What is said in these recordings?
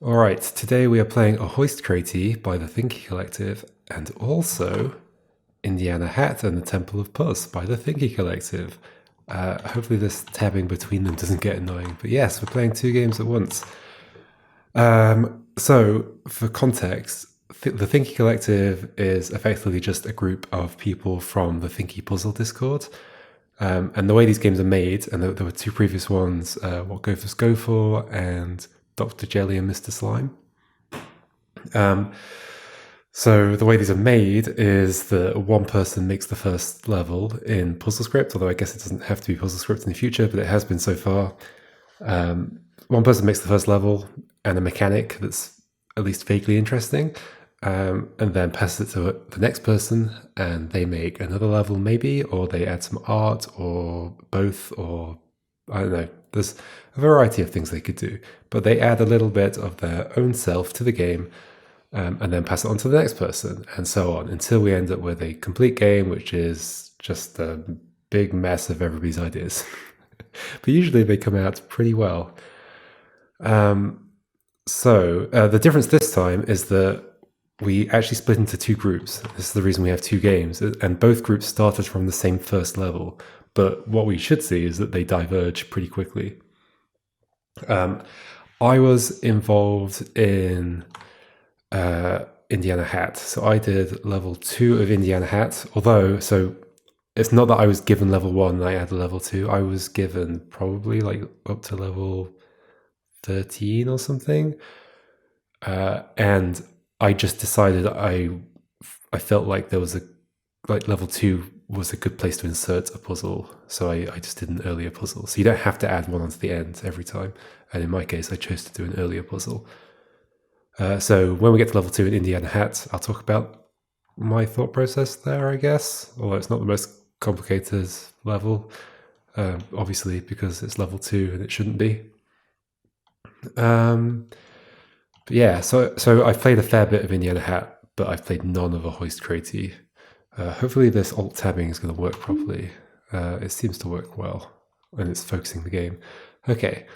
Alright, today we are playing Ahoist Cratey by the Thinky Collective, and also Indiana Hat and the Temple of Puzz by the Thinky Collective. Hopefully this tabbing between them doesn't get annoying, but yes, we're playing two games at once. So, for context, the Thinky Collective is effectively just a group of people from the Thinky Puzzle Discord. And the way these games are made, and there were two previous ones, What Gophers Go For and Dr. Jelly and Mr. Slime. So the way these are made is that one person makes the first level in PuzzleScript, although I guess it doesn't have to be PuzzleScript in the future, but it has been so far. One person makes the first level and a mechanic that's at least vaguely interesting, and then passes it to the next person, and they make another level maybe, or they add some art, or both, or I don't know. There's a variety of things they could do, but they add a little bit of their own self to the game, and then pass it on to the next person, and so on, until we end up with a complete game, which is just a big mess of everybody's ideas. But usually they come out pretty well. So the difference this time is that we actually split into two groups. This is the reason we have two games, and both groups started from the same first level. But what we should see is that they diverge pretty quickly. I was involved in Indiana Hat. So I did level 2 of Indiana Hat. Although, so it's not that I was given level 1 and I added level 2. I was given probably like up to level 13 or something. And I just decided I felt like there was level 2 was a good place to insert a puzzle, so I just did an earlier puzzle. So you don't have to add one onto the end every time, and in my case I chose to do an earlier puzzle. So when we get to level 2 in Indiana Hat, I'll talk about my thought process there, I guess, although it's not the most complicated level, obviously, because it's level 2 and it shouldn't be. But yeah, so I've played a fair bit of Indiana Hat, but I've played none of Ahoist Cratey. Hopefully this alt tabbing is going to work properly. It seems to work well, and it's focusing the game. Okay,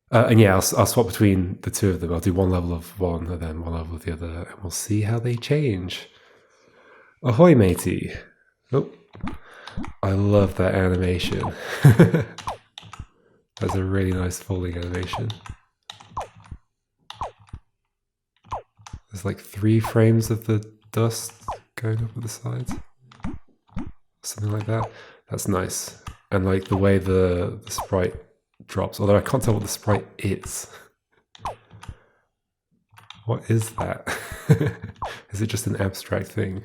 and yeah, I'll swap between the two of them. I'll do one level of one and then one level of the other, and we'll see how they change. Ahoy, matey! Oh, I love that animation. That's a really nice folding animation. There's like 3 frames of the dust going up at the sides, something like that. That's nice. And like the way the sprite drops, although I can't tell what the sprite is. What is that? Is it just an abstract thing?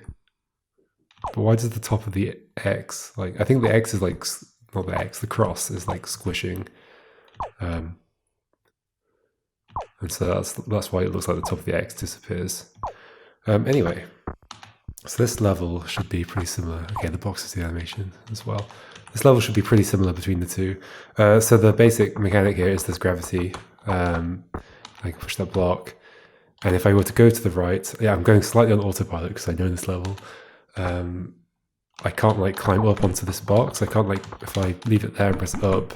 But why does the top of the X, like, I think the X is like, not the X, the cross is like squishing. And so that's why it looks like the top of the X disappears. Anyway, so this level should be pretty similar. Okay, the box is the animation as well. This level should be pretty similar between the two. So the basic mechanic here is there's gravity. I can push that block. And if I were to go to the right, yeah, I'm going slightly on autopilot because I know this level. I can't like climb up onto this box. I can't like, if I leave it there and press up,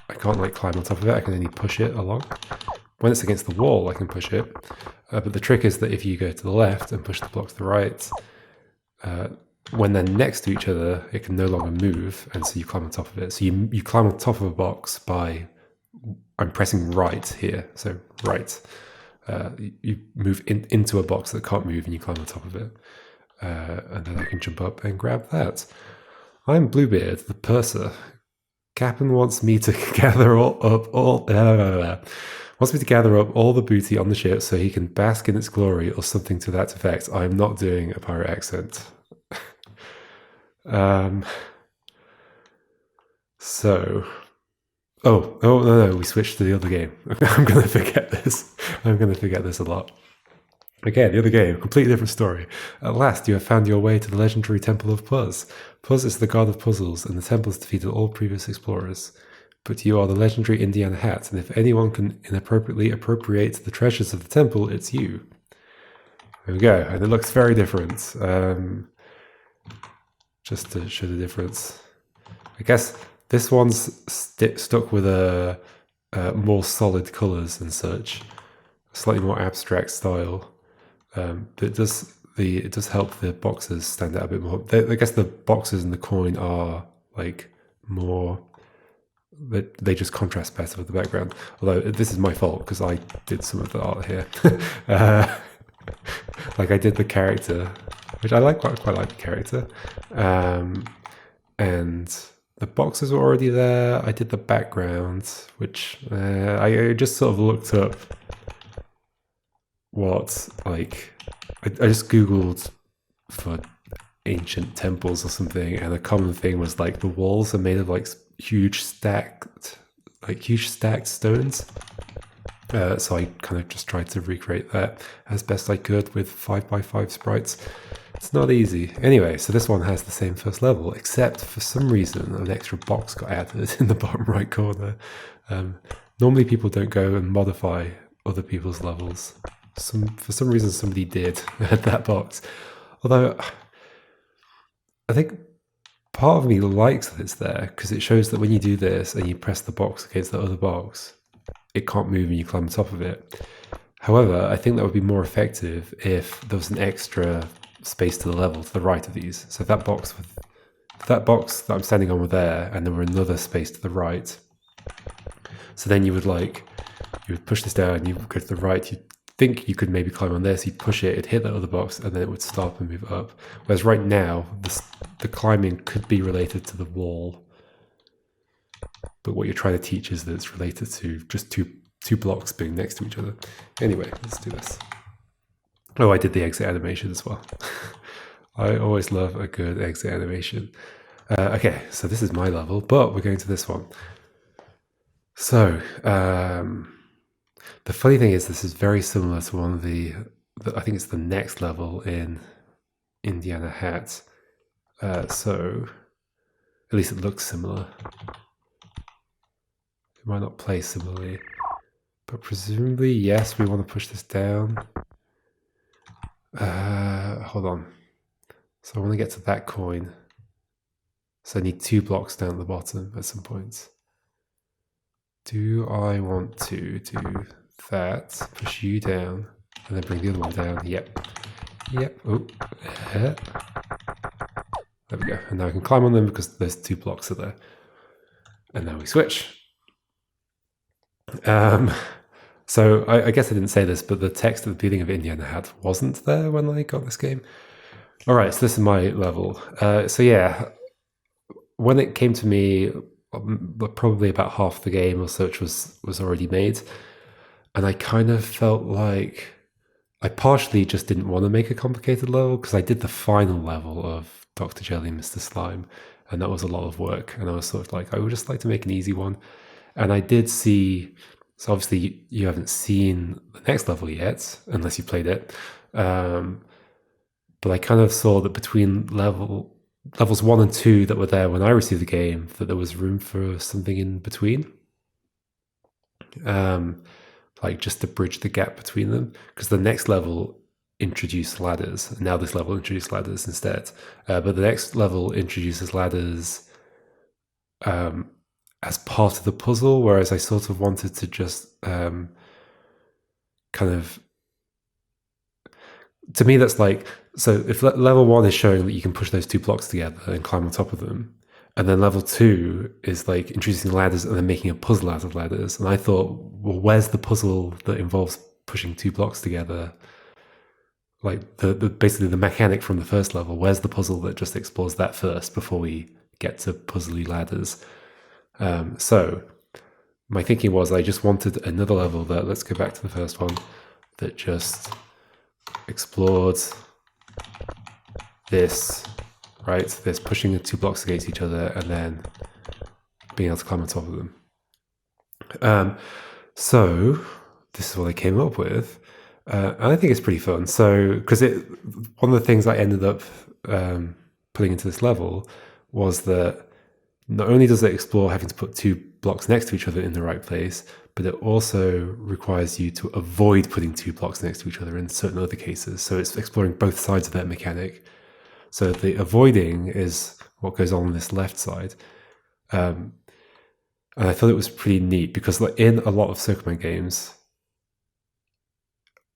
I can't like climb on top of it. I can only push it along. When it's against the wall, I can push it. But the trick is that if you go to the left and push the block to the right, when they're next to each other, it can no longer move, and so you climb on top of it. So you climb on top of a box by, I'm pressing right here, so right. You move into a box that can't move and you climb on top of it. And then I can jump up and grab that. I'm Bluebeard, the purser. Captain wants me to gather all the booty on the ship so he can bask in its glory or something to that effect. I'm not doing a pirate accent. No, we switched to the other game. I'm going to forget this. I'm going to forget this a lot. Okay, the other game, completely different story. At last, you have found your way to the legendary Temple of Puzz. Puzz is the god of puzzles, and the temple has defeated all previous explorers. But you are the legendary Indiana Hat, and if anyone can inappropriately appropriate the treasures of the temple, it's you. There we go, and it looks very different. Just to show the difference. I guess this one's stuck with more solid colours and such. slightly more abstract style, but it does help the boxes stand out a bit more. I guess the boxes and the coin are like more. They just contrast better with the background. Although this is my fault because I did some of the art here. Like I did the character, which I quite like the character, and the boxes were already there. I did the background, which I just sort of looked up what like I just googled for ancient temples or something, and a common thing was like the walls are made of like huge stacked stones. So I kind of just tried to recreate that as best I could with 5x5 sprites. It's not easy. Anyway, so this one has the same first level, except for some reason an extra box got added in the bottom right corner. Normally people don't go and modify other people's levels. For some reason somebody did add that box. Although I think part of me likes that it's there because it shows that when you do this and you press the box against the other box, it can't move and you climb on top of it. However, I think that would be more effective if there was an extra space to the level to the right of these. So that box that I'm standing on were there, and there were another space to the right. So then you would push this down, you would go to the right, you'd think you could maybe climb on this, you'd push it, it'd hit that other box, and then it would stop and move up. Whereas right now, the climbing could be related to the wall. But what you're trying to teach is that it's related to just two blocks being next to each other. Anyway, let's do this. Oh, I did the exit animation as well. I always love a good exit animation. Okay, so this is my level, but we're going to this one. So, the funny thing is this is very similar to one of the I think it's the next level in Indiana Hat. So, at least it looks similar. It might not play similarly, but presumably, yes, we want to push this down. Hold on. So I want to get to that coin. So I need 2 blocks down at the bottom at some point. Do I want to do that? Push you down and then bring the other one down. Yep. Oh. There we go. And now I can climb on them because those 2 blocks are there. And now we switch. So I guess I didn't say this, but the text at the beginning of Indiana Hat wasn't there when I got this game. All right, so this is my level. So yeah, when it came to me, probably about half the game or such was already made, and I kind of felt like I partially just didn't want to make a complicated level because I did the final level of Dr. Jelly and Mr. Slime, and that was a lot of work, and I was sort of like, I would just like to make an easy one. And I did see, so obviously you haven't seen the next level yet, unless you played it. But I kind of saw that between levels 1 and 2 that were there when I received the game, that there was room for something in between. Like just to bridge the gap between them. Because the next level introduced ladders, and now this level introduced ladders instead. But the next level introduces ladders as part of the puzzle, whereas I sort of wanted to just kind of, to me that's like, so if level 1 is showing that you can push those 2 blocks together and climb on top of them, and then level 2 is like introducing ladders and then making a puzzle out of ladders, and I thought, well, where's the puzzle that involves pushing 2 blocks together? Like basically the mechanic from the first level, where's the puzzle that just explores that first before we get to puzzly ladders? So my thinking was I just wanted another level that, let's go back to the first one, that just explored this, right? This pushing the 2 blocks against each other and then being able to climb on top of them. So this is what I came up with. And I think it's pretty fun. So, because one of the things I ended up putting into this level was that not only does it explore having to put 2 blocks next to each other in the right place, but it also requires you to avoid putting 2 blocks next to each other in certain other cases. So it's exploring both sides of that mechanic. So the avoiding is what goes on this left side. And I thought it was pretty neat because like in a lot of Circleman games,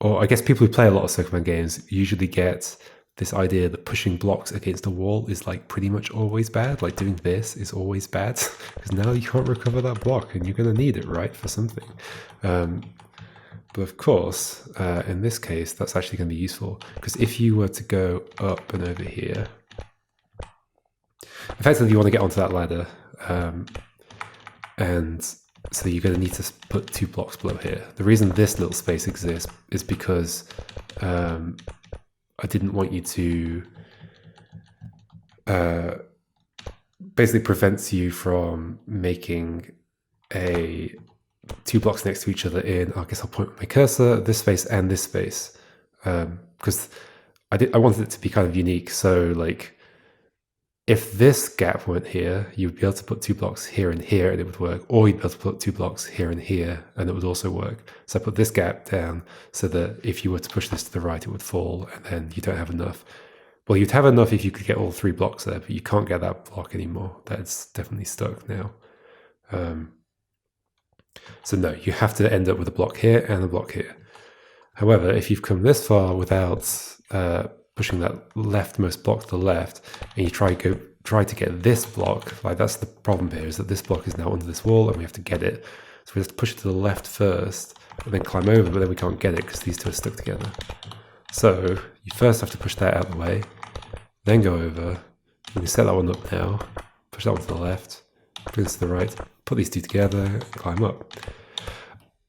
or I guess people who play a lot of Circle Man games usually get this idea that pushing blocks against a wall is like pretty much always bad. Like doing this is always bad because now you can't recover that block and you're going to need it, right, for something. But of course, in this case, that's actually going to be useful because if you were to go up and over here, effectively you want to get onto that ladder, and so you're going to need to put 2 blocks below here. The reason this little space exists is because I didn't want you to basically prevents you from making 2 blocks next to each other in, I guess I'll point my cursor, this space and this space, because I wanted it to be kind of unique. So like if this gap weren't here, you'd be able to put 2 blocks here and here and it would work, or you'd be able to put 2 blocks here and here and it would also work. So I put this gap down so that if you were to push this to the right, it would fall, and then you don't have enough. Well, you'd have enough if you could get all 3 blocks there, but you can't get that block anymore. That's definitely stuck now. So no, you have to end up with a block here and a block here. However, if you've come this far without pushing that leftmost block to the left, and you try to get this block, like that's the problem here, is that this block is now under this wall and we have to get it. So we have to push it to the left first and then climb over, but then we can't get it because these two are stuck together. So you first have to push that out of the way, then go over. You can set that one up now, push that one to the left, bring this to the right, put these two together, and climb up.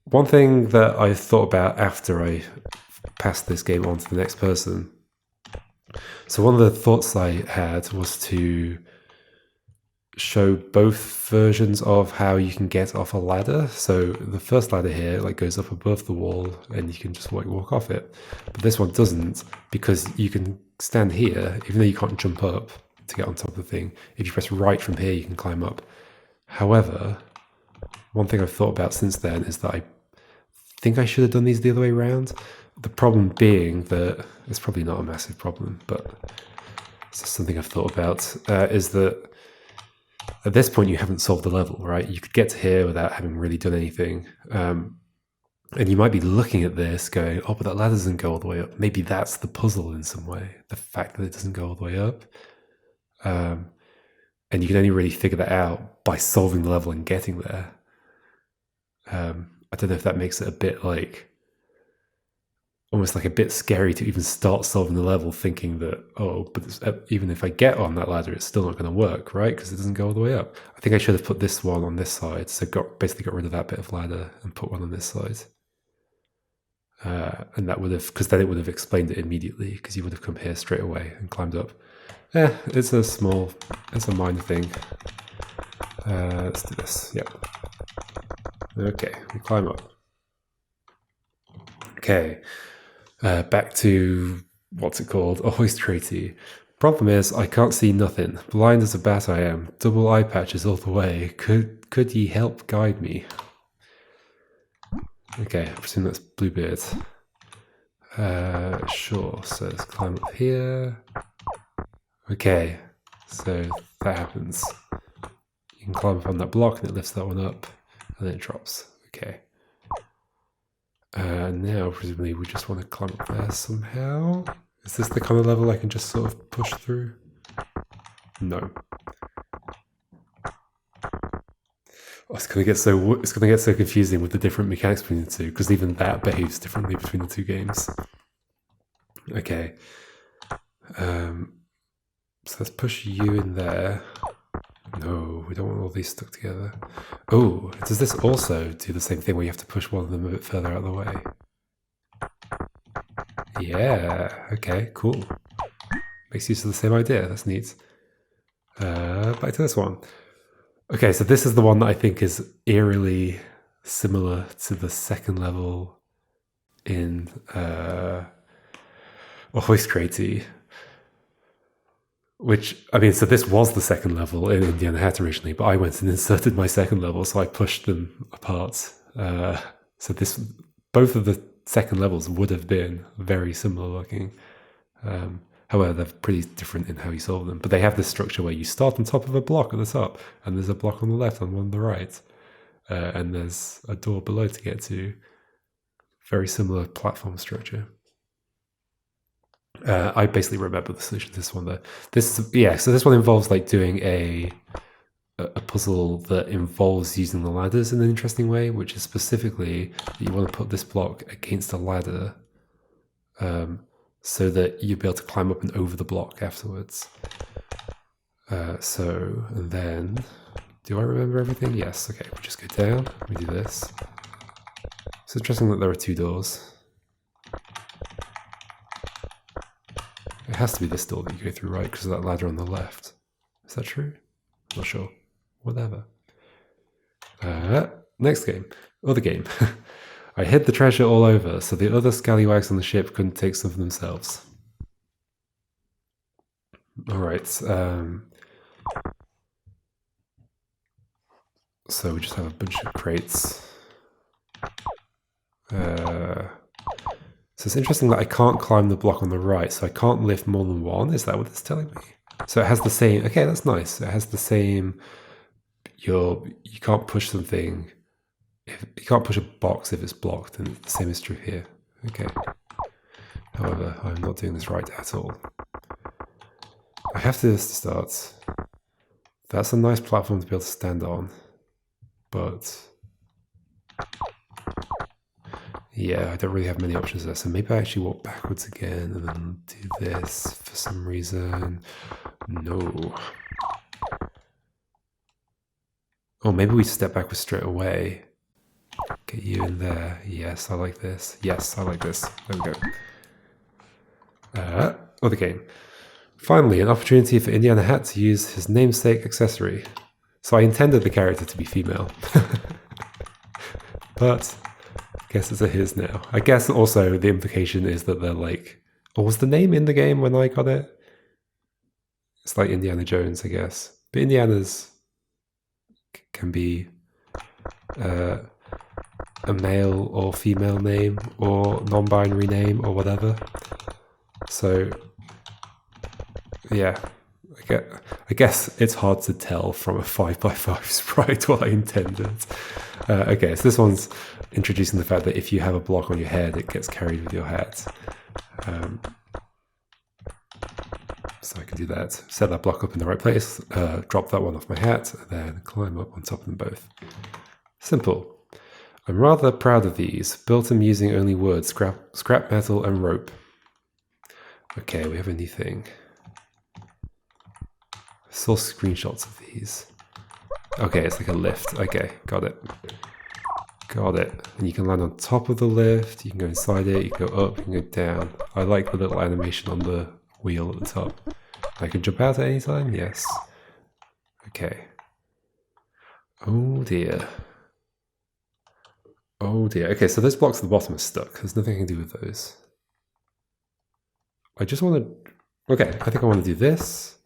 One thing that I thought about after I passed this game on to the next person, so one of the thoughts I had was to show both versions of how you can get off a ladder. So the first ladder here like goes up above the wall and you can just walk off it. But this one doesn't, because you can stand here, even though you can't jump up to get on top of the thing. If you press right from here, you can climb up. However, one thing I've thought about since then is that I think I should have done these the other way around. The problem being that, it's probably not a massive problem, but it's just something I've thought about, is that at this point you haven't solved the level, right? You could get to here without having really done anything. And you might be looking at this going, oh, but that ladder doesn't go all the way up. Maybe that's the puzzle in some way, the fact that it doesn't go all the way up. And you can only really figure that out by solving the level and getting there. I don't know if that makes it a bit like, almost like a bit scary to even start solving the level thinking that, oh, but even if I get on that ladder, it's still not going to work, right? Because it doesn't go all the way up. I think I should have put this one on this side. So basically got rid of that bit of ladder and put one on this side. And that would have, because then it would have explained it immediately, because you would have come here straight away and climbed up. Yeah, it's a minor thing. Let's do this, yep. Okay, we climb up. Okay. Back to, what's it called? Ahoist Cratey. Problem is, I can't see nothing. Blind as a bat I am. Double eye patches all the way. Could ye help guide me? Okay, I presume that's Bluebeard. Sure, so let's climb up here. Okay, so that happens. You can climb up on that block and it lifts that one up, and then it drops. Okay. Now, presumably, we just want to climb up there somehow. Is this the kind of level I can just sort of push through? No. Oh, it's gonna get so confusing with the different mechanics between the two, because even that behaves differently between the two games. Okay. So let's push you in there. No, we don't want all these stuck together. Oh, does this also do the same thing where you have to push one of them a bit further out of the way? Yeah, okay, cool. Makes use of the same idea, that's neat. Back to this one. Okay, so this is the one that I think is eerily similar to the second level in Ahoist Cratey. Which, I mean, so this was the second level in Indiana Hat originally, but I went and inserted my second level, so I pushed them apart. So both of the second levels would have been very similar looking. However, they're pretty different in how you solve them. But they have this structure where you start on top of a block at the top, and there's a block on the left and one on the right. And there's a door below to get to. very similar platform structure. I basically remember the solution to this one though. So this one involves like doing a puzzle that involves using the ladders in an interesting way, which is specifically that you want to put this block against a ladder so that you'll be able to climb up and over the block afterwards. And then, do I remember everything? Yes, okay, we'll just go down, we do this. It's interesting that there are 2 doors. It has to be this door that you go through, right? Because of that ladder on the left. Is that true? Not sure. Whatever. Next game. Other game. I hid the treasure all over, so the other scallywags on the ship couldn't take some for themselves. Alright. So we just have a bunch of crates. So it's interesting that I can't climb the block on the right, so I can't lift more than 1. Is that what it's telling me? So it has the same. Okay, that's nice. It has the same. You can't push something. You can't push a box if it's blocked, and the same is true here. Okay. However, I'm not doing this right at all. I have to start. That's a nice platform to be able to stand on, but yeah, I don't really have many options there. So maybe I actually walk backwards again and then do this for some reason. No. Oh, maybe we step backwards straight away. Get you in there. Yes, I like this. Yes, I like this. There we go. Other game. Finally, an opportunity for Indiana Hat to use his namesake accessory. So I intended the character to be female. But I guess it's a his now. I guess also the implication is that they're like, what was the name in the game when I got it? It's like Indiana Jones, I guess. But Indiana's can be a male or female name or non-binary name or whatever. So yeah, I guess it's hard to tell from a 5x5 sprite what I intended. Okay, so this one's introducing the fact that if you have a block on your head, it gets carried with your hat. So I can do that. Set that block up in the right place, drop that one off my hat, and then climb up on top of them both. Simple. I'm rather proud of these. Built them using only wood, scrap metal, and rope. Okay, we have a new thing. I saw screenshots of these. Okay, it's like a lift. Okay, got it. Got it. And you can land on top of the lift, you can go inside it, you can go up, you can go down. I like the little animation on the wheel at the top. I can jump out at any time? Yes. Okay. Oh dear. Oh dear. Okay, so those blocks at the bottom are stuck. There's nothing I can do with those. I just want to... Okay, I think I want to do this.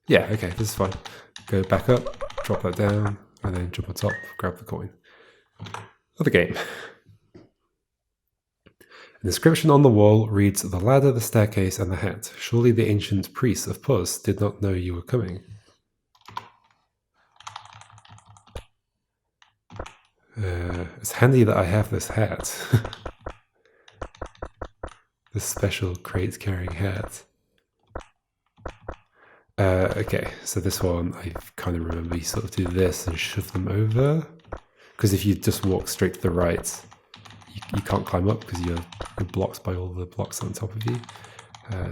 Yeah, okay, this is fine. Go back up, drop that down, and then jump on top, grab the coin. Other game. An inscription on the wall reads, "The ladder, the staircase, and the hat. Surely the ancient priests of Puzz did not know you were coming." It's handy that I have this hat. This special crate-carrying hat. Okay, so this one, I kind of remember you sort of do this and shove them over. Because if you just walk straight to the right, you can't climb up because you're blocked by all the blocks on top of you.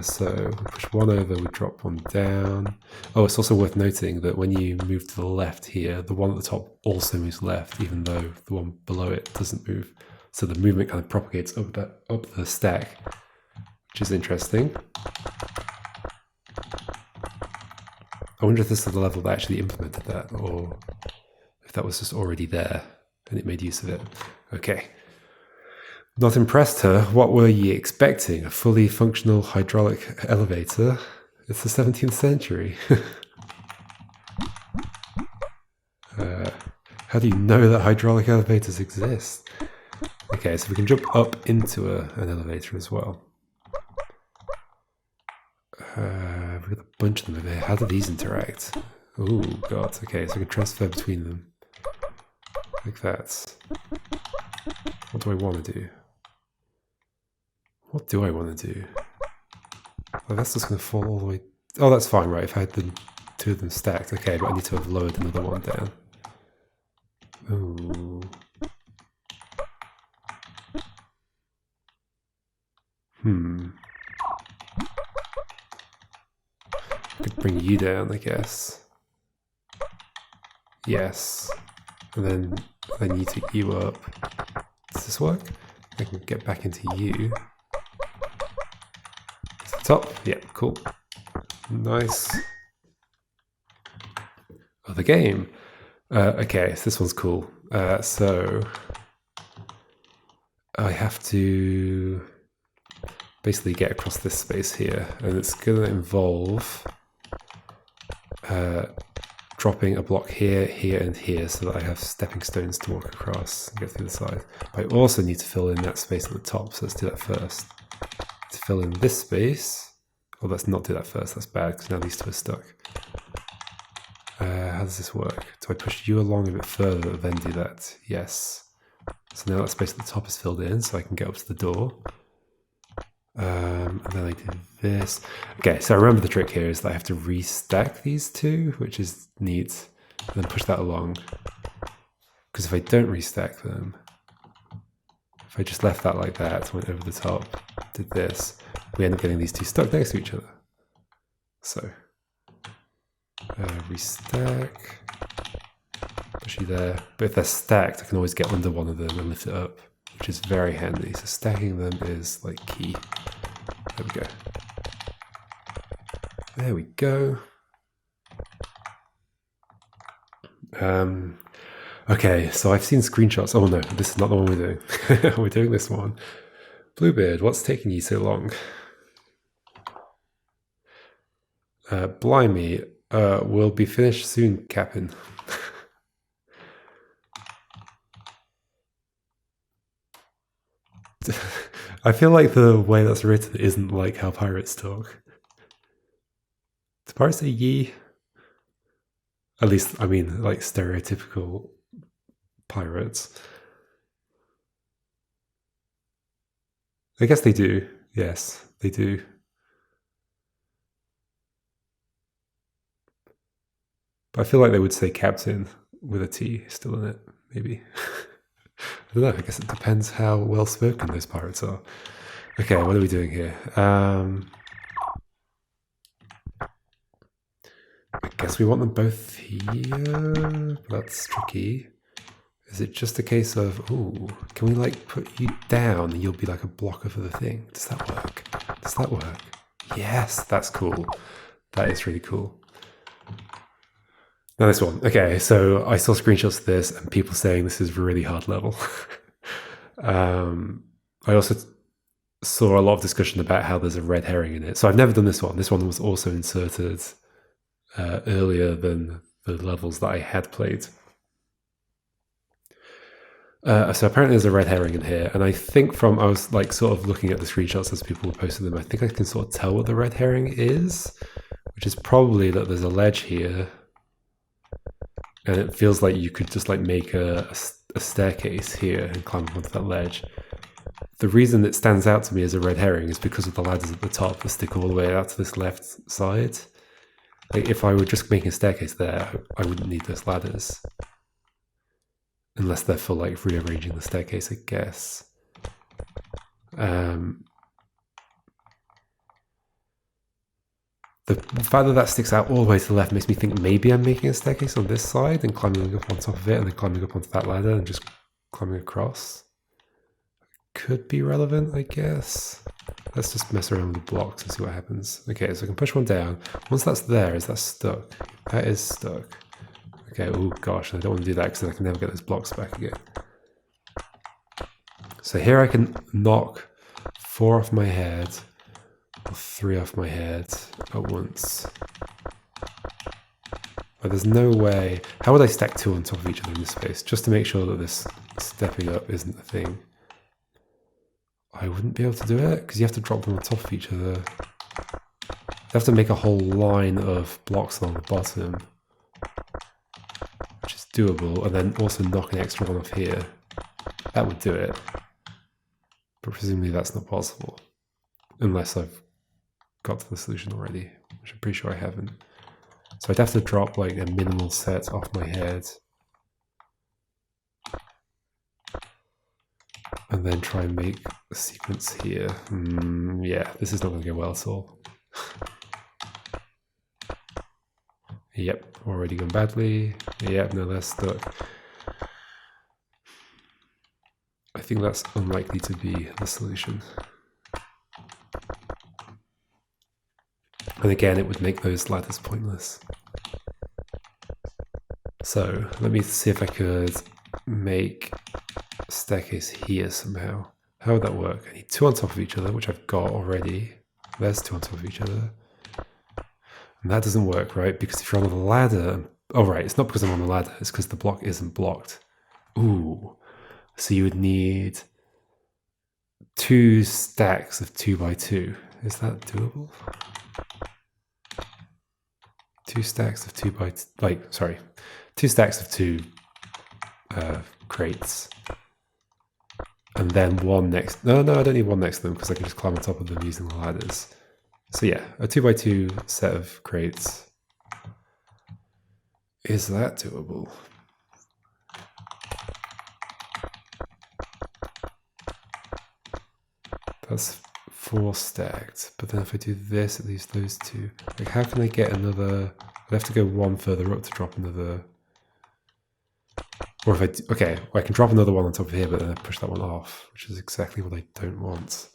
So we push one over, we drop one down. Oh, it's also worth noting that when you move to the left here, the one at the top also moves left, even though the one below it doesn't move. So the movement kind of propagates up the stack, which is interesting. I wonder if this is the level that actually implemented that, or if that was just already there and it made use of it. Okay. Not impressed, her. What were ye expecting? A fully functional hydraulic elevator? It's the 17th century. How do you know that hydraulic elevators exist? Okay, so we can jump up into an elevator as well. We've got a bunch of them over here. How do these interact? Oh, God. Okay, so we can transfer between them. Like that. What do I want to do? What do I want to do? Oh, that's just going to fall all the way. Oh, that's fine, right? If I had the two of them stacked. Okay, but I need to have lowered another one down. Ooh. I could bring you down, I guess. Yes. And then I need to take you up. Does this work? I can get back into you. To the top. Yeah, cool. Nice. Oh, the game. Okay, so this one's cool. So I have to basically get across this space here, and it's going to involve dropping a block here, here, and here so that I have stepping stones to walk across and get through the side. But I also need to fill in that space at the top, so let's do that first. To fill in this space, well, let's not do that first, that's bad because now these two are stuck. How does this work? Do I push you along a bit further, then do that? Yes. So now that space at the top is filled in, so I can get up to the door. And then I do this. Okay, so I remember the trick here is that I have to restack these two, which is neat, and then push that along. Because if I don't restack them, if I just left that like that, went over the top, did this, we end up getting these two stuck next to each other. So, restack, push you there. But if they're stacked, I can always get under one of them and lift it up, which is very handy. So stacking them is like key. There we go. There we go. Okay, so I've seen screenshots. Oh no, this is not the one we're doing. We're doing this one. Bluebeard, what's taking you so long? Blimey, we'll be finished soon, Captain. I feel like the way that's written isn't like how pirates talk. Do pirates say ye? At least, I mean, like stereotypical pirates. I guess they do. Yes, they do. But I feel like they would say captain with a T still in it, maybe. I don't know, I guess it depends how well spoken those pirates are. Okay, what are we doing here? I guess we want them both here, but that's tricky. Is it just a case of, ooh, can we like put you down and you'll be like a blocker for the thing? Does that work? Does that work? Yes, that's cool. That is really cool. Now this one. Okay, so I saw screenshots of this and people saying this is a really hard level. I also saw a lot of discussion about how there's a red herring in it. So I've never done this one. This one was also inserted earlier than the levels that I had played. So apparently there's a red herring in here, and I think I was like sort of looking at the screenshots as people were posting them, I think I can sort of tell what the red herring is, which is probably that there's a ledge here, and it feels like you could just like make a staircase here and climb up onto that ledge. The reason it stands out to me as a red herring is because of the ladders at the top that stick all the way out to this left side. Like if I were just making a staircase there, I wouldn't need those ladders. Unless they're for like rearranging the staircase, I guess. The fact that that sticks out all the way to the left makes me think maybe I'm making a staircase on this side and climbing up on top of it and then climbing up onto that ladder and just climbing across. Could be relevant, I guess. Let's just mess around with the blocks and see what happens. Okay, so I can push one down. Once that's there, is that stuck? That is stuck. Okay, oh gosh, I don't want to do that because I can never get those blocks back again. So here I can knock 4 off my head, or 3 off my head at once. But there's no way. How would I stack 2 on top of each other in this space? Just to make sure that this stepping up isn't a thing. I wouldn't be able to do it because you have to drop them on top of each other. You have to make a whole line of blocks along the bottom, which is doable, and then also knock an extra one off here. That would do it. But presumably that's not possible. unless I've got to the solution already, which I'm pretty sure I haven't. So I'd have to drop like a minimal set off my head and then try and make a sequence here. Yeah, this is not going to go well at all. Yep, already gone badly. Yep, no, that's stuck. I think that's unlikely to be the solution. And again, it would make those ladders pointless. So let me see if I could make a staircase here somehow. How would that work? I need two on top of each other, which I've got already. There's two on top of each other. And that doesn't work, right? Because if you're on the ladder... Oh, right, it's not because I'm on the ladder. It's because the block isn't blocked. Ooh. So you would need 2 stacks of 2 by 2. Is that doable? 2 stacks of 2 by... sorry. 2 stacks of 2 crates. And then one next... No, I don't need one next to them because I can just climb on top of them using the ladders. So yeah, a 2 by 2 set of crates. Is that doable? That's 4 stacked. But then if I do this, it leaves those 2. Like, how can I get another... I'd have to go one further up to drop another... Or if I do... Okay, I can drop another one on top of here, but then I push that one off, which is exactly what I don't want.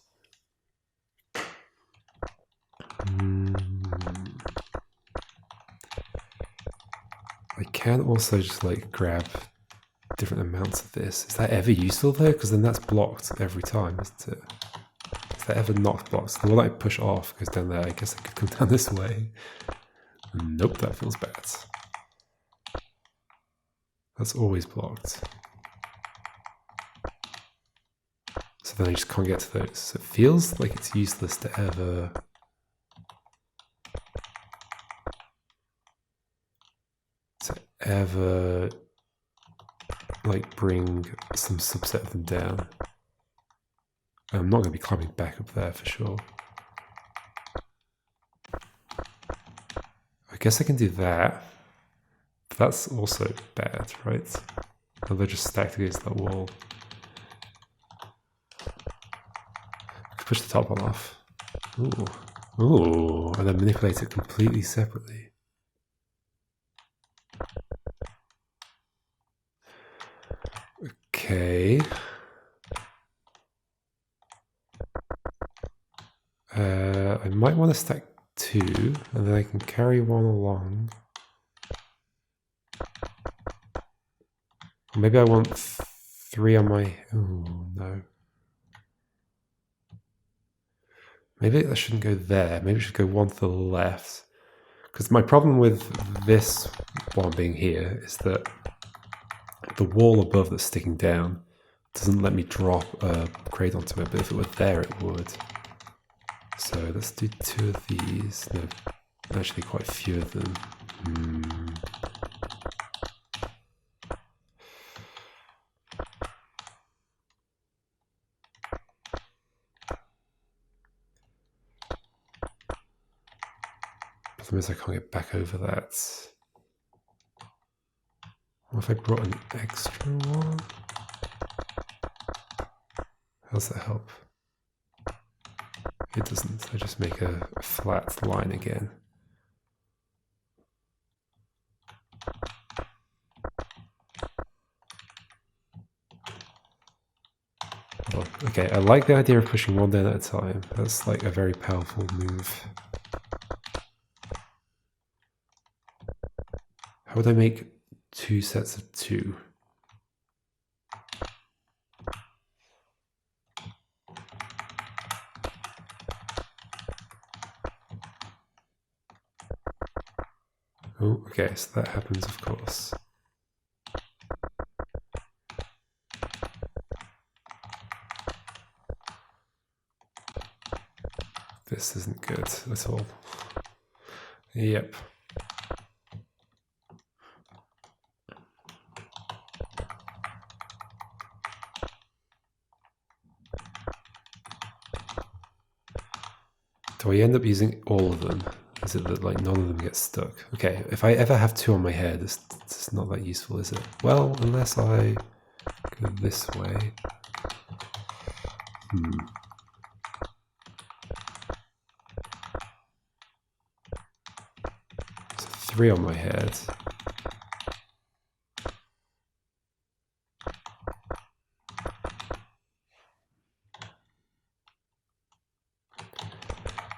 I can also just like grab different amounts of this. Is that ever useful though? Because then that's blocked every time, isn't it? Is that ever not blocked? The one I push off goes down there. I guess I could come down this way. Nope, that feels bad. That's always blocked. So then I just can't get to those. So it feels like it's useless to ever... like bring some subset of them down. I'm not going to be climbing back up there for sure. I guess I can do that. But that's also bad, right? And they're just stacked against that wall. I can push the top one off. Ooh. Ooh, and then manipulate it completely separately. Okay. I might want to stack 2, and then I can carry one along. Or maybe I want 3 on my... Oh, no. Maybe I shouldn't go there. Maybe I should go one to the left. Because my problem with this one being here is that the wall above that's sticking down doesn't let me drop a crate onto it, but if it were there, it would. So let's do 2 of these. No, actually quite a few of them. Problem is I can't get back over that. What if I brought an extra one? How does that help? It doesn't. I just make a flat line again. Oh, okay, I like the idea of pushing one down at a time. That's like a very powerful move. How would I make 2 sets of 2? Oh, okay, so that happens, of course. This isn't good at all. Yep. Do I end up using all of them? Is it that like none of them get stuck? Okay, if I ever have 2 on my head, it's not that useful, is it? Well, unless I go this way. So 3 on my head.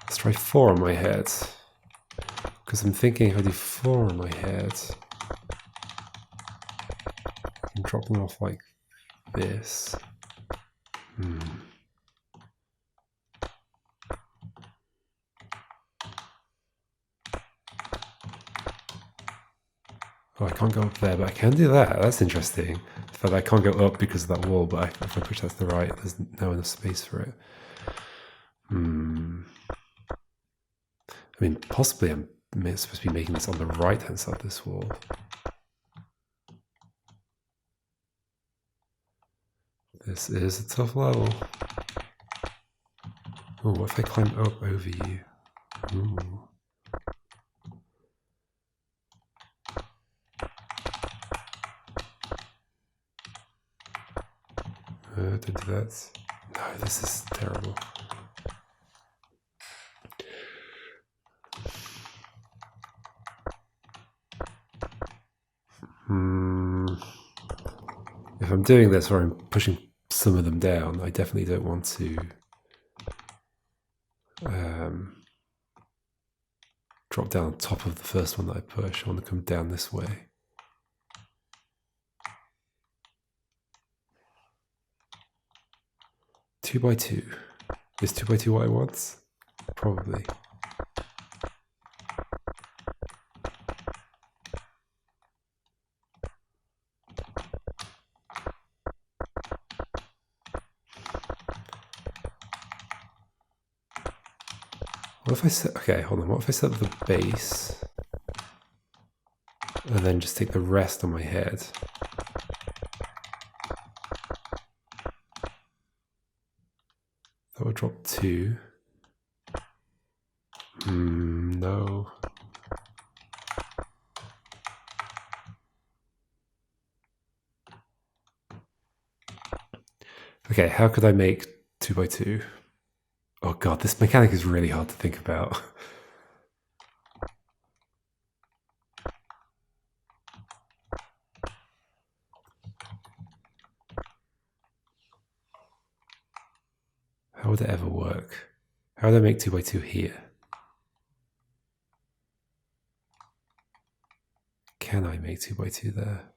Let's try 4 on my head. Because I'm thinking if I do 4 on my head, I can drop them off like this. Oh, I can't go up there, but I can do that. That's interesting. The fact that I can't go up because of that wall, but if I push that to the right, there's no enough space for it. I mean, possibly I'm supposed to be making this on the right-hand side of this wall. This is a tough level. Oh, what if I climb up over you? Ooh. Don't do that. No, this is terrible. If I'm doing this where I'm pushing some of them down, I definitely don't want to drop down on top of the first one that I push. I want to come down this way. Two by two. Is 2 by 2 what I want? Probably. What if I set, okay, hold on, what if I set up the base and then just take the rest on my head? That would drop 2. No. Okay, how could I make 2 by 2? Oh god, this mechanic is really hard to think about. How would it ever work? How would I make 2 by 2 here? Can I make 2 by 2 there?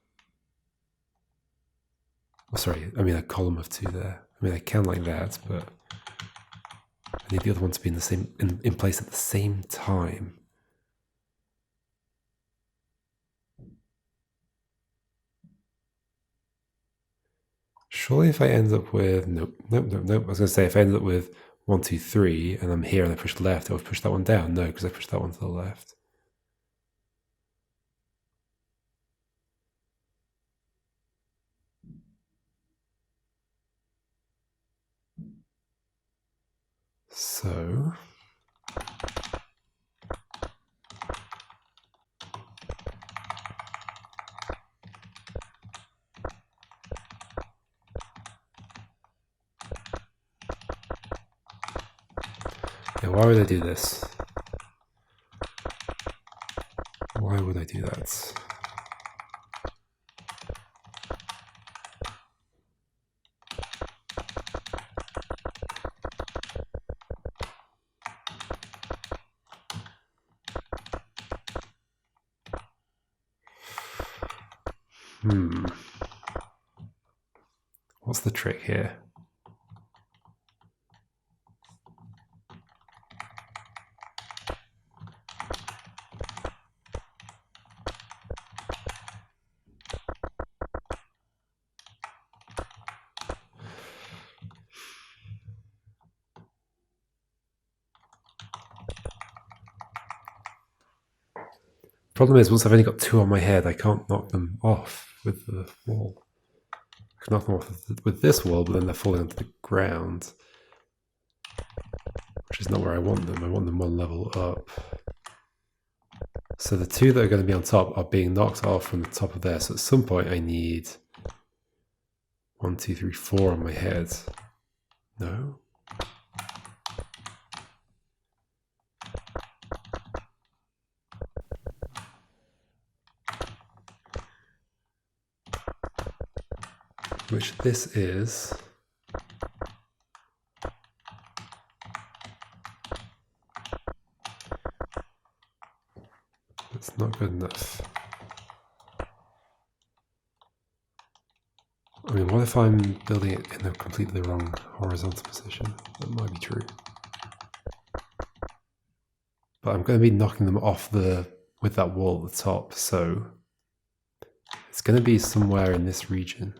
Oh, sorry, I mean a column of 2 there. I mean I can like that, but I need the other one to be in the same in place at the same time. Surely if I end up with nope. I was gonna say if I end up with 1, 2, 3, and I'm here and I push left, I would push that one down. No, because I pushed that one to the left. So yeah, why would I do this? Why would I do that? What's the trick here? Problem is, once I've only got 2 on my head, I can't knock them off with the wall. I can knock them off with this wall, but then they're falling onto the ground, which is not where I want them. I want them one level up. So the two that are going to be on top are being knocked off from the top of there. So at some point I need 1, 2, 3, 4 on my head. No? Which this is. It's not good enough. I mean, what if I'm building it in a completely wrong horizontal position? That might be true. But I'm going to be knocking them off with that wall at the top, so it's going to be somewhere in this region.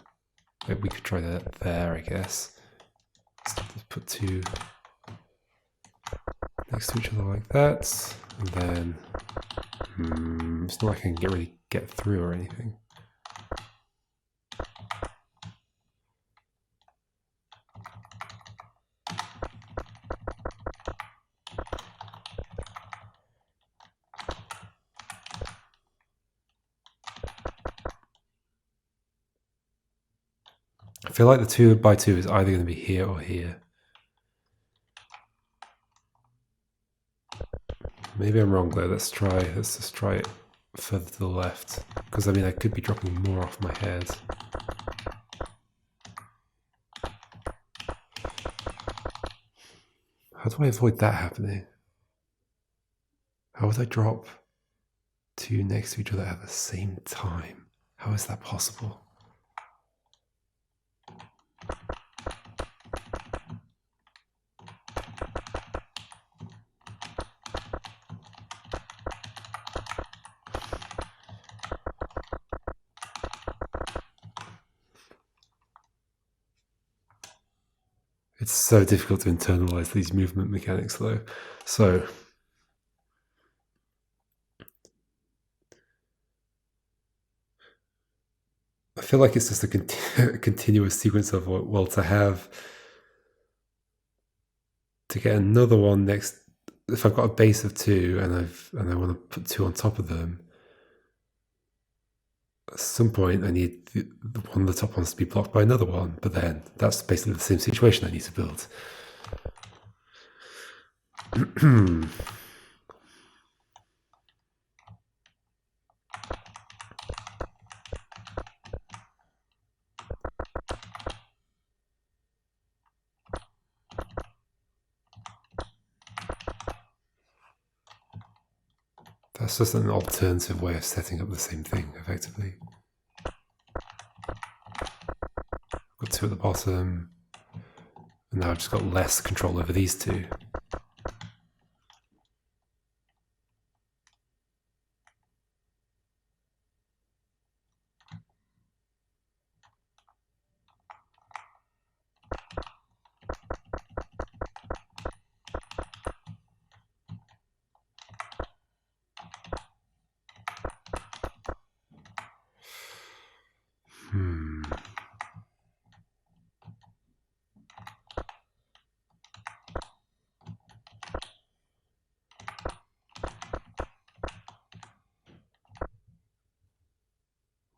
We could try that there, I guess. Let's put two next to each other like that, and then it's not like I can really get through or anything. I feel like the 2 by 2 is either going to be here or here. Maybe I'm wrong though. Let's just try it further to the left, because I mean I could be dropping more off my head. How do I avoid that happening? How would I drop 2 next to each other at the same time? How is that possible? It's so difficult to internalize these movement mechanics though. So I feel like it's just a continuous sequence of, well, to get another one next. If I've got a base of 2 and I want to put 2 on top of them, at some point I need one of the top ones to be blocked by another one, but then that's basically the same situation I need to build. That's just an alternative way of setting up the same thing, effectively. Got 2 at the bottom, and now I've just got less control over these 2.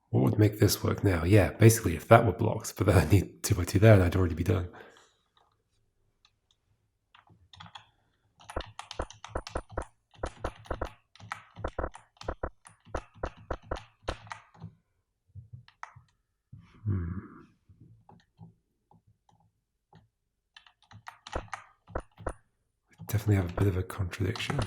What would make this work now? Yeah, basically if that were blocked, but then I need 2 by 2 there and I'd already be done. Definitely have a bit of a contradiction.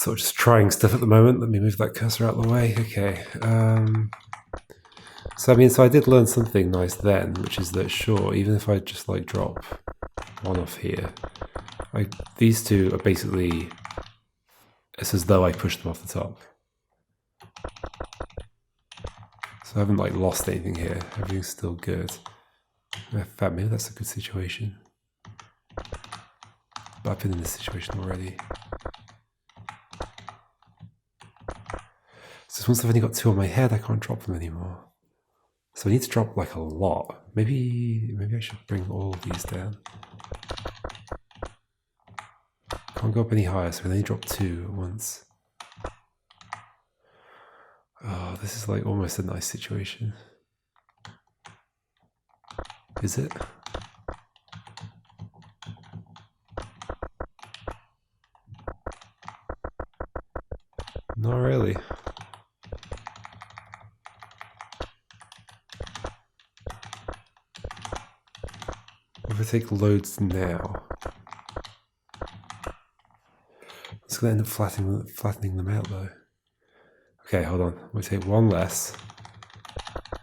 sort of just trying stuff at the moment. Let me move that cursor out of the way. Okay. So I did learn something nice then, which is that sure, even if I just like drop one off here, these two are basically, it's as though I pushed them off the top. So I haven't like lost anything here. Everything's still good. In fact, maybe that's a good situation. But I've been in this situation already. So once I've only got two on my head, I can't drop them anymore. So I need to drop like a lot. Maybe I should bring all of these down. Can't go up any higher, so I can only drop two at once. Oh, this is like almost a nice situation. Is it? Not really. If I take loads now, it's going to end up flattening them out though. Okay, hold on. We take one less,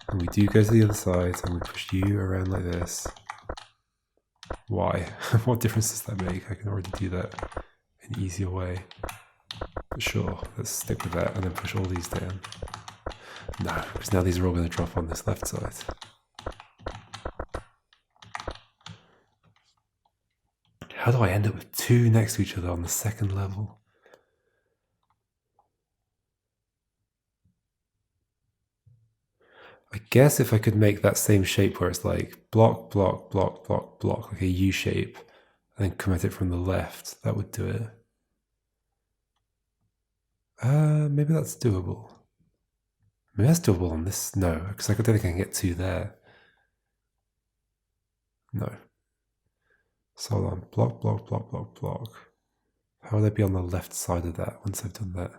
and we do go to the other side, and we push you around like this. Why? What difference does that make? I can already do that in an easier way. But sure, let's stick with that, and then push all these down. No, because now these are all going to drop on this left side. How do I end up with two next to each other on the second level? I guess if I could make that same shape where it's like block, block, block, block, block, like a U shape, and then come at it from the left, that would do it. Maybe that's doable. Maybe that's doable on this. No, because I don't think I can get two there. No. So hold on. Block, block, block, block, block. How would I be on the left side of that once I've done that?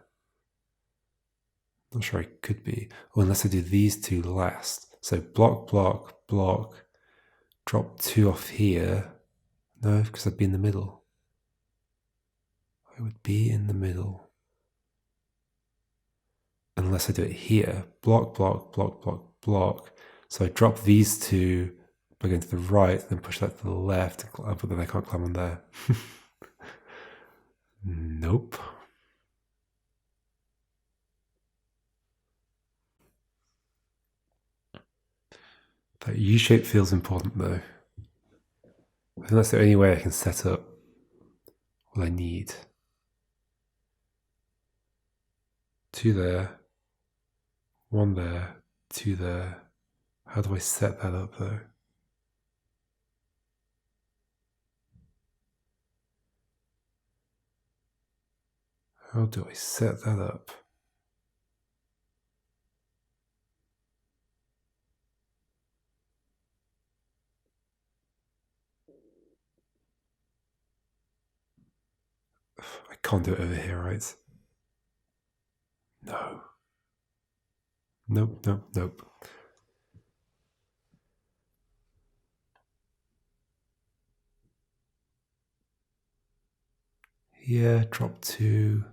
Not sure I could be. Oh, unless I do these two last. So block, block, block. Drop two off here. No, because I'd be in the middle. I would be in the middle. Unless I do it here. Block, block, block, block, block. So I drop these two by going to the right, then push that to the left, but then I can't climb on there. Nope. That U shape feels important though. I think that's the only way I can set up what I need. Two there, one there, two there. How do I set that up though? How do I set that up? I can't do it over here, right? No. Nope, nope, nope. Here, drop two.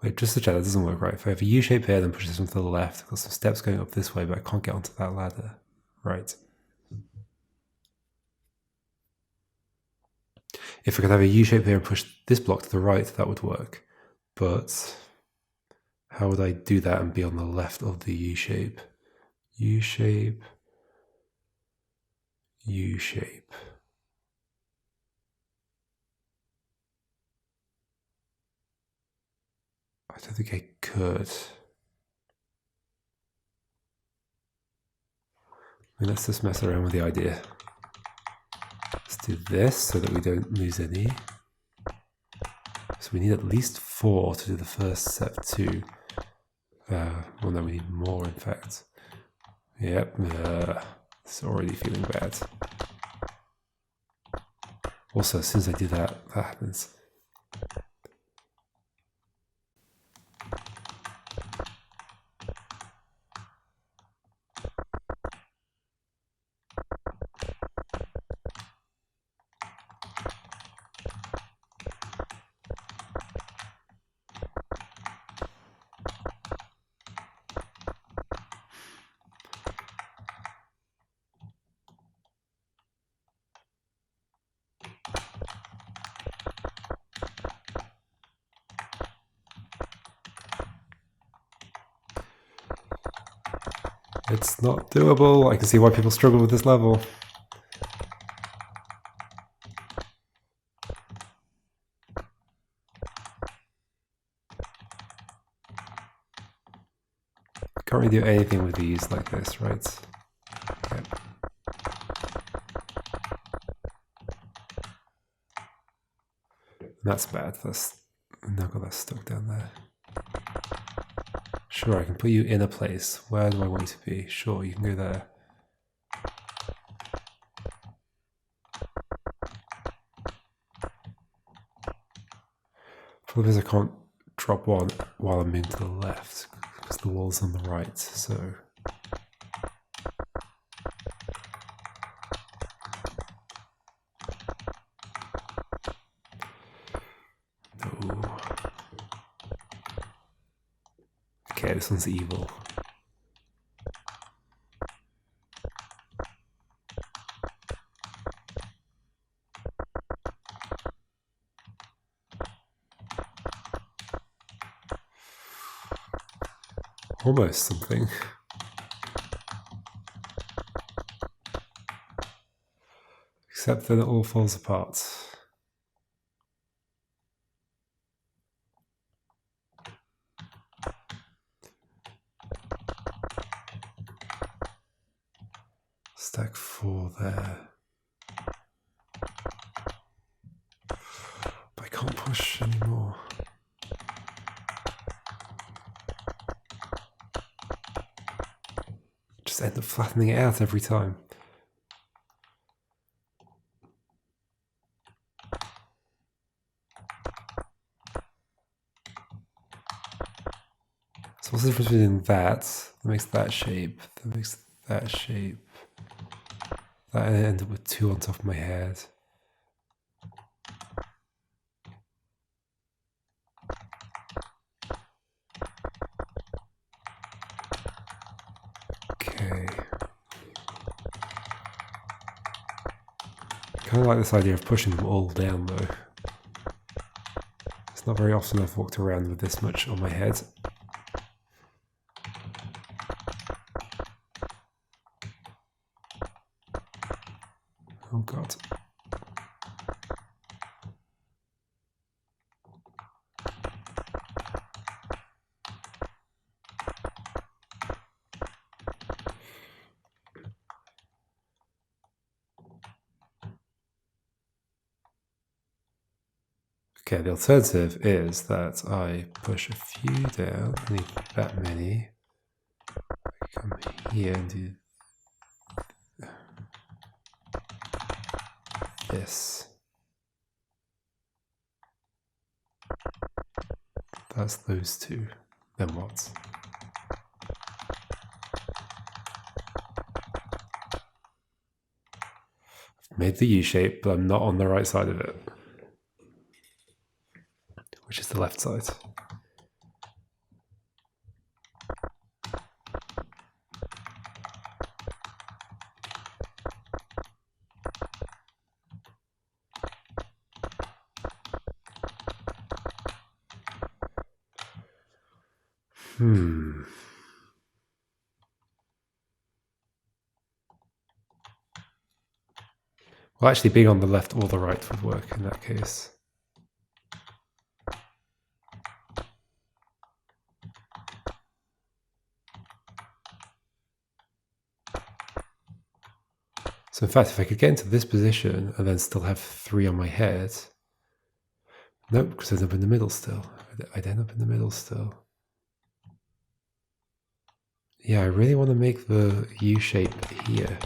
Wait, just to check, that doesn't work right. If I have a U shape here, then push this one to the left. I've got some steps going up this way, but I can't get onto that ladder. Right. If I could have a U shape here and push this block to the right, that would work. But how would I do that and be on the left of the U shape? U shape. U shape. I don't think I could. I mean, let's just mess around with the idea. Let's do this so that we don't lose any. So we need at least 4 to do the first set of 2. Well, no, we need more, in fact. Yep, it's already feeling bad. Also, as soon as I do that, that happens. It's not doable. I can see why people struggle with this level. Can't really do anything with these like this, right? Okay. That's bad. That's now got that stuck down there. Sure, I can put you in a place. Where do I want you to be? Sure, you can go there. Problem is I can't drop one while I'm moving to the left because the wall's on the right, so... No. Okay, this one's evil. Almost something. Except that it all falls apart. Stack 4 there. But I can't push anymore. Just end up flattening it out every time. So what's the difference between that makes that shape, that makes that shape, that I end up with 2 on top of my head. Okay. Kind of like this idea of pushing them all down though. It's not very often I've walked around with this much on my head. Oh god. Okay, the alternative is that I push a few down, I need that many. I come here and do this. That's those 2. Then what? I've made the U shape, but I'm not on the right side of it. Which is the left side. Well, actually being on the left or the right would work in that case. So in fact, if I could get into this position and then still have 3 on my head... Nope, because I'd end up in the middle still. I'd end up in the middle still. Yeah, I really want to make the U shape here.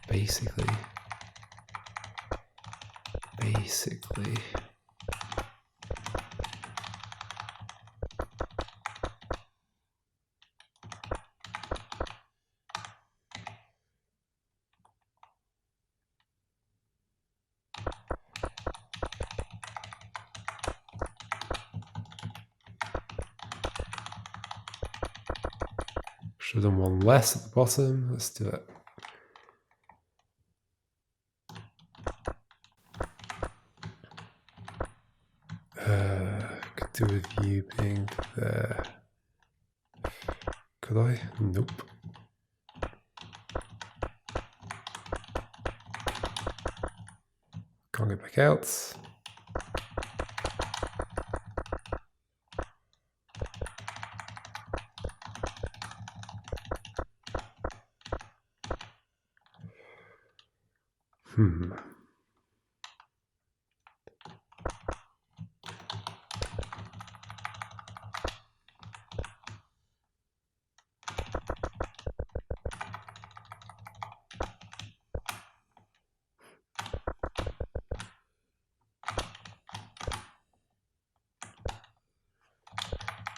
Basically. Should have done one less at the bottom. Let's do it. Could do with you being there. Could I? Nope. Can't get back out.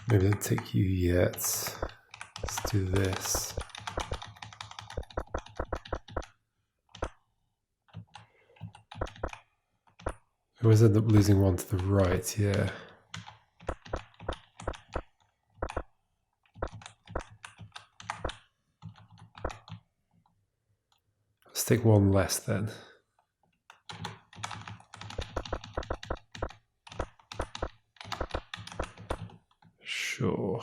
Maybe it'll take you yet. Let's do this. I always end up losing one to the right, yeah. Let's take one less then. Sure.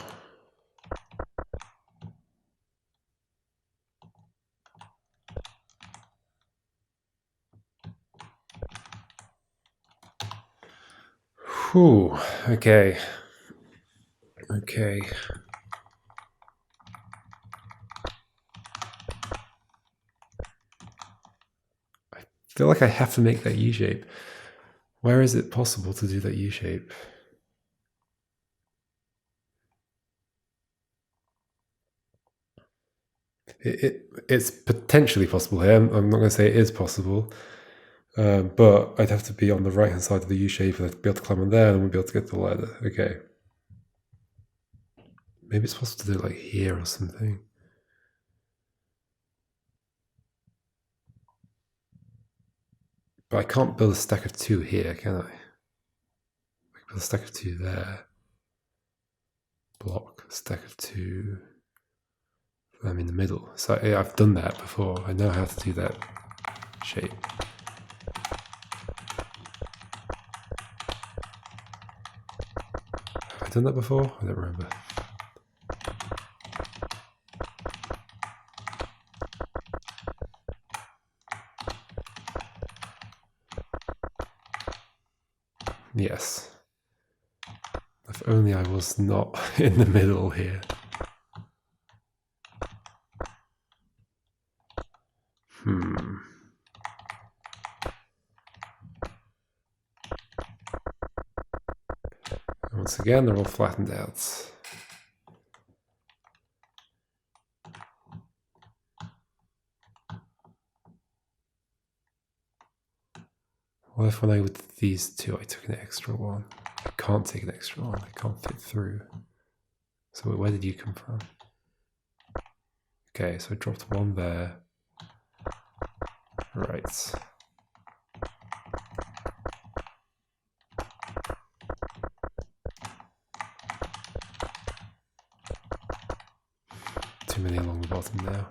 Whew, okay. Okay. I feel like I have to make that U shape. Where is it possible to do that U shape? It's potentially possible here. I'm not going to say it is possible. But I'd have to be on the right hand side of the U shape and I'd be able to climb on there and I wouldn't be able to get to the ladder. Okay. Maybe it's possible to do it like here or something. But I can't build a stack of 2 here, can I? I can build a stack of 2 there. Block, stack of 2. I'm in the middle. So yeah, I've done that before. I know how to do that shape. Have I done that before? I don't remember. Yes. If only I was not in the middle here. Once again, they're all flattened out. What if when I did these 2, I took an extra one? I can't take an extra one. I can't fit through. So where did you come from? Okay, so I dropped 1 there. Right. Too many along the bottom now.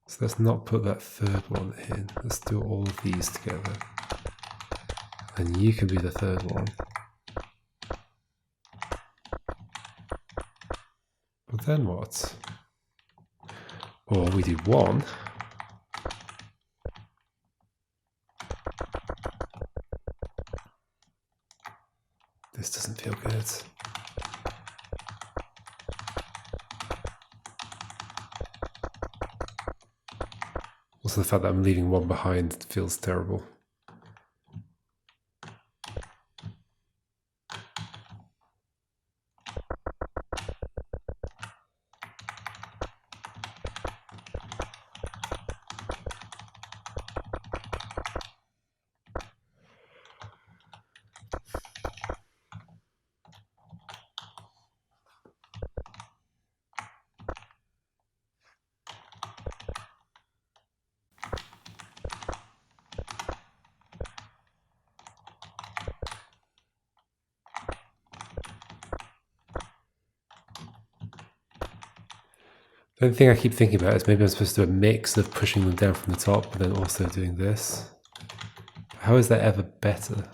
So let's not put that 3rd one in. Let's do all of these together. And you can be the 3rd one. But then what? Or we do 1. This doesn't feel good. Also, the fact that I'm leaving 1 behind feels terrible. The only thing I keep thinking about is maybe I'm supposed to do a mix of pushing them down from the top, but then also doing this. How is that ever better?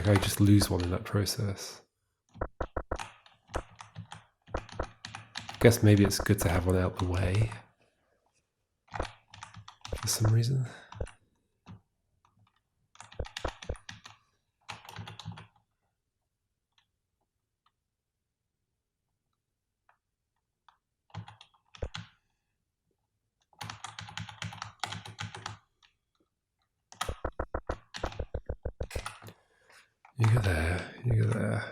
Like I just lose one in that process. I guess maybe it's good to have one out the way for some reason. You go there, you go there.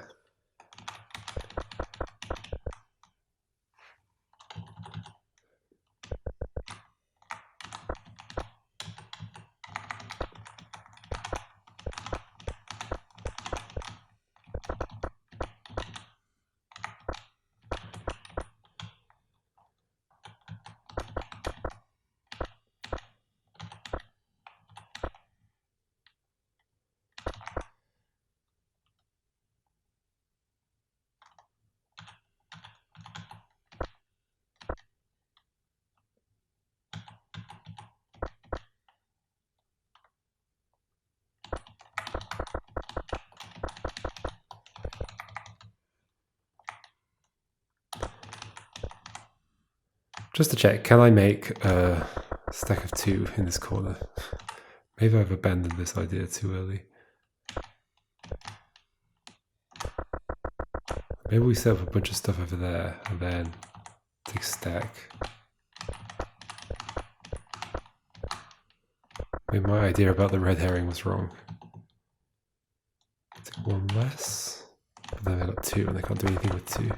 Just to check, can I make a stack of 2 in this corner? Maybe I've abandoned this idea too early. Maybe we set up a bunch of stuff over there and then take a stack. Maybe my idea about the red herring was wrong. Take one less, but then I got 2 and I can't do anything with 2.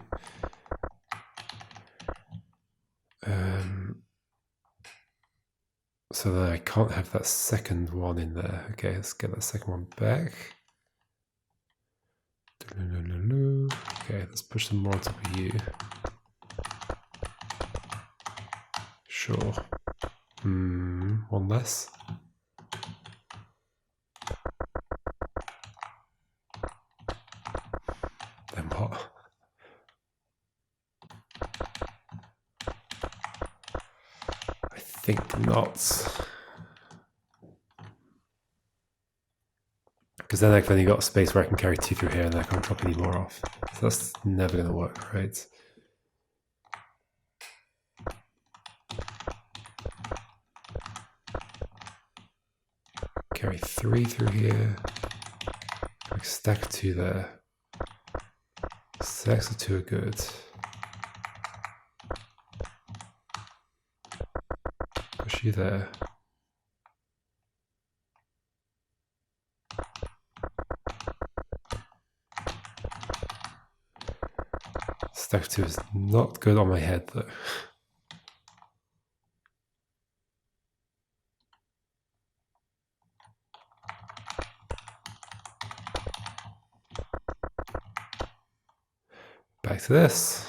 So then I can't have that second one in there. Okay, let's get that second one back. Okay, let's push some more on top of you. Sure. One less. Then what? I think not. Because then I've only got a space where I can carry 2 through here and I can't drop any more off. So that's never going to work, right? Carry 3 through here. Stack 2 there. Stacks of 2 are good. Push you there. Stack 2 is not good on my head though. Back to this.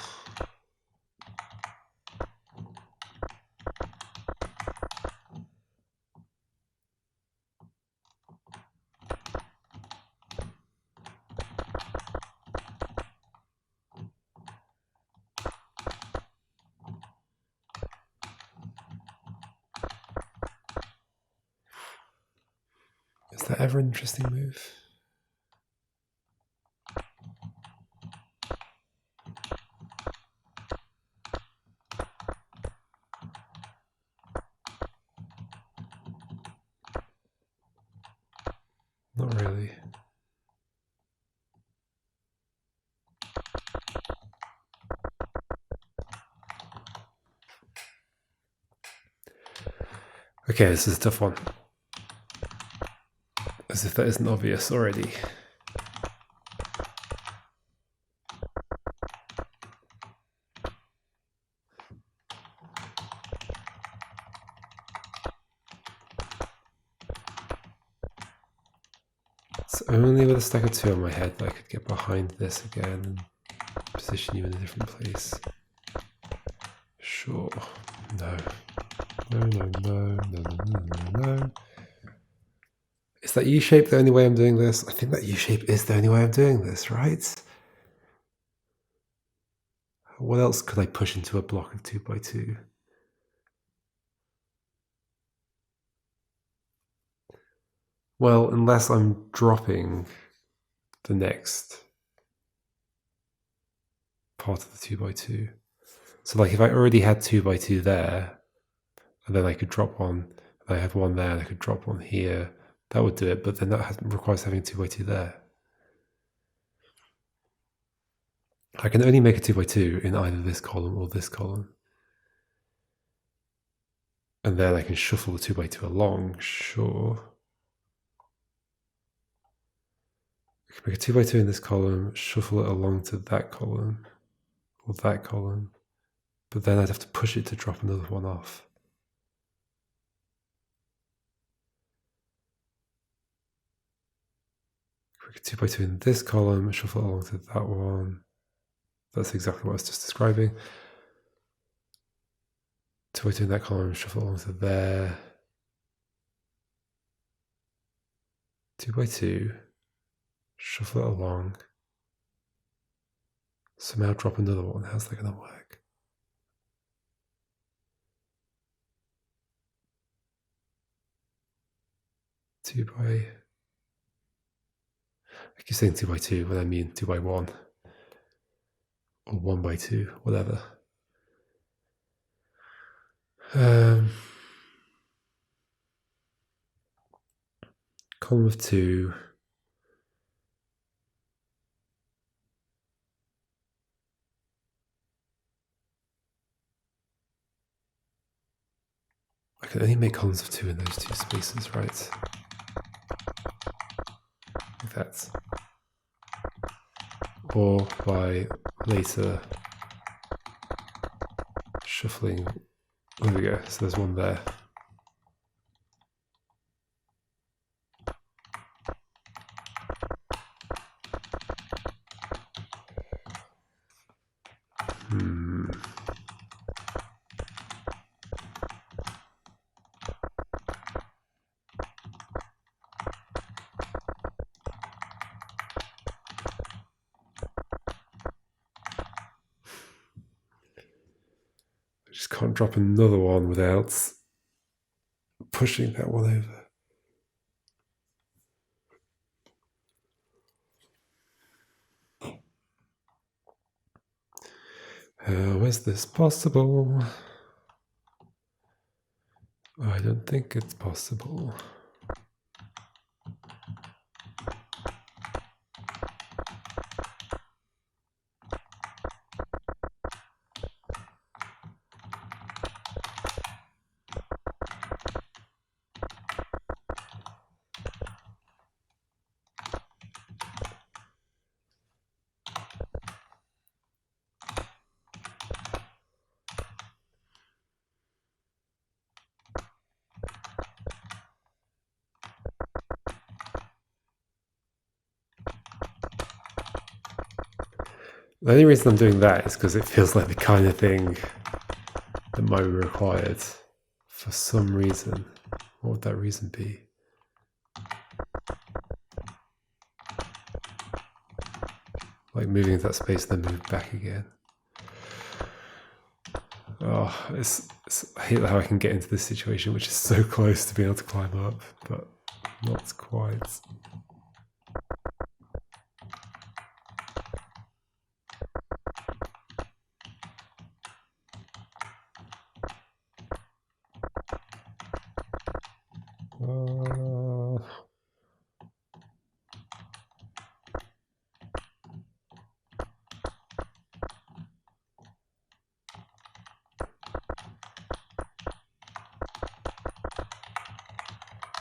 Is that ever an interesting move? Not really. Okay, this is a tough one. As if that isn't obvious already. It's only with a stack of 2 on my head that I could get behind this again and position you in a different place. Sure. No. No. Is that U-shape the only way I'm doing this? I think that U-shape is the only way I'm doing this, right? What else could I push into a block of 2x2? Well, unless I'm dropping the next part of the 2 by 2. So like if I already had 2 by 2 there, and then I could drop one, and I have one there, and I could drop one here, that would do it, but then that requires having 2 by 2 there. I can only make a 2 by 2 in either this column or this column. And then I can shuffle the 2 by 2 along, sure. I can make a 2 by 2 in this column, shuffle it along to that column, or that column, but then I'd have to push it to drop another one off. Make a 2 by 2 in this column, shuffle along to that one. That's exactly what I was just describing. 2 by 2 in that column, shuffle along to there. 2 by 2, shuffle it along. Somehow drop another one. How's that going to work? I keep saying 2 by 2 when I mean 2 by 1. Or 1 by 2, whatever. Column of 2. I can only make columns of 2 in those 2 spaces, right? Like that. Or by later shuffling. There we go, so there's one there. Can't drop another one without pushing that one over. How is this possible? I don't think it's possible. The only reason I'm doing that is because it feels like the kind of thing that might be required for some reason. What would that reason be? Like moving into that space and then move back again. Oh, I hate how I can get into this situation, which is so close to being able to climb up, but not quite.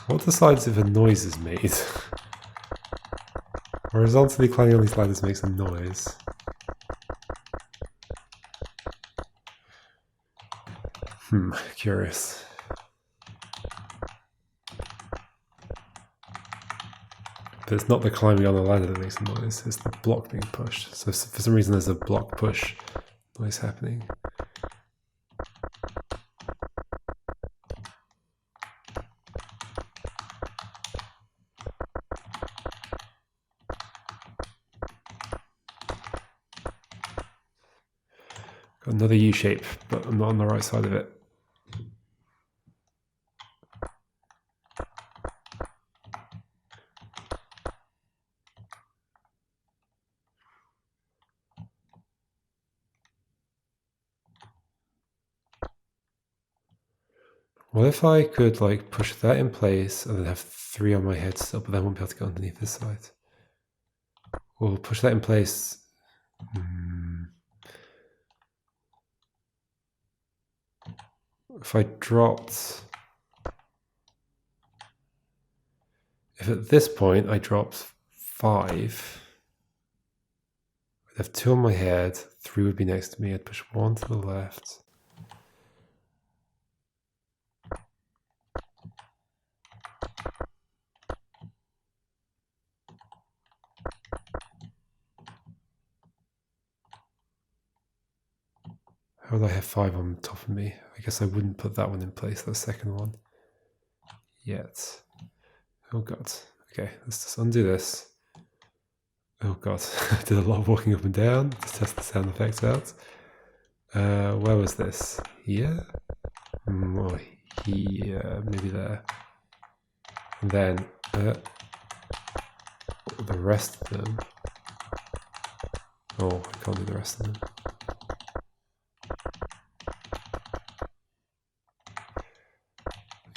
What decides if a noise is made? Horizontally climbing on these ladders makes a noise. Curious. But it's not the climbing on the ladder that makes a noise, it's the block being pushed. So for some reason there's a block push noise happening. Got another U shape, but I'm not on the right side of it. What if I could like push that in place and then have 3 on my head still, but then I won't be able to go underneath this side? We'll push that in place. If I dropped... If at this point I dropped 5, I'd have 2 on my head, 3 would be next to me, I'd push 1 to the left. How would I have 5 on top of me? I guess I wouldn't put that one in place, that second one, yet. Oh god. Okay, let's just undo this. Oh god, I did a lot of walking up and down to test the sound effects out. Where was this? Here? Or here, maybe there. And then the rest of them. Oh, I can't do the rest of them.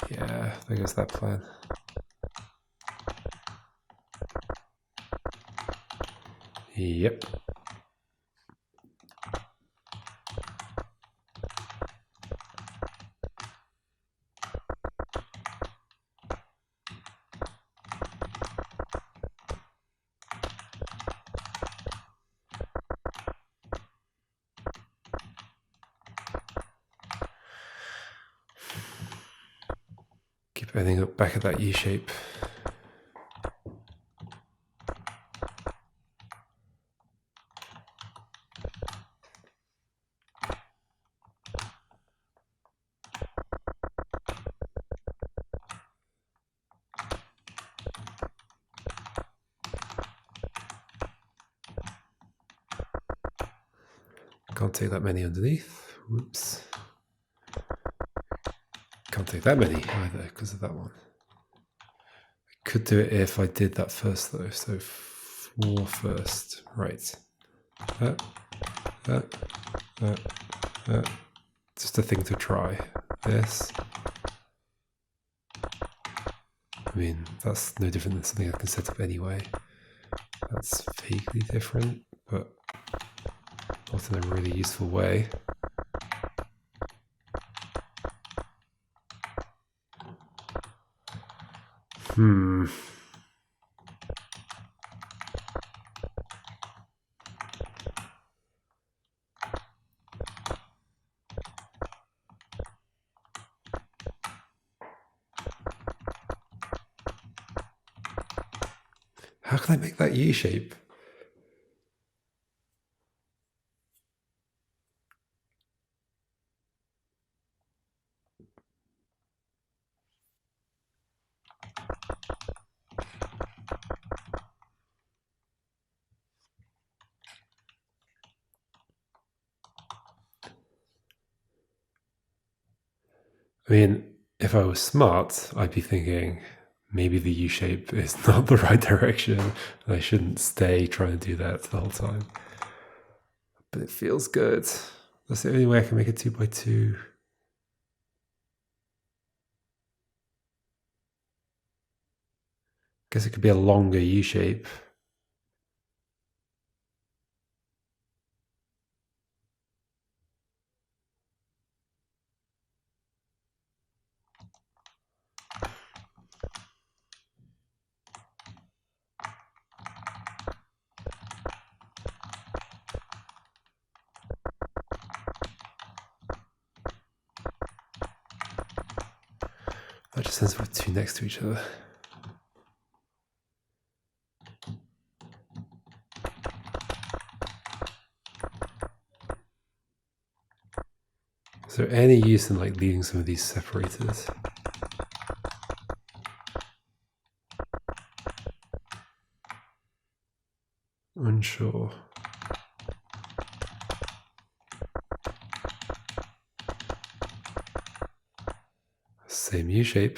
Yeah, there goes that plan. Yep. Keep ending up back at that U shape. Can't take that many underneath. Whoops. Can't take that many either because of that one. I could do it if I did that first though. So 4 first. Right. Just a thing to try. This. I mean, that's no different than something I can set up anyway. That's vaguely different, but not in a really useful way. How can I make that U shape? I mean, if I was smart, I'd be thinking maybe the U shape is not the right direction and I shouldn't stay trying to do that the whole time. But it feels good. That's the only way I can make a 2x2. Guess it could be a longer U shape. That just ends up with 2 next to each other. Is there any use in like leaving some of these separated? Unsure. Same U shape.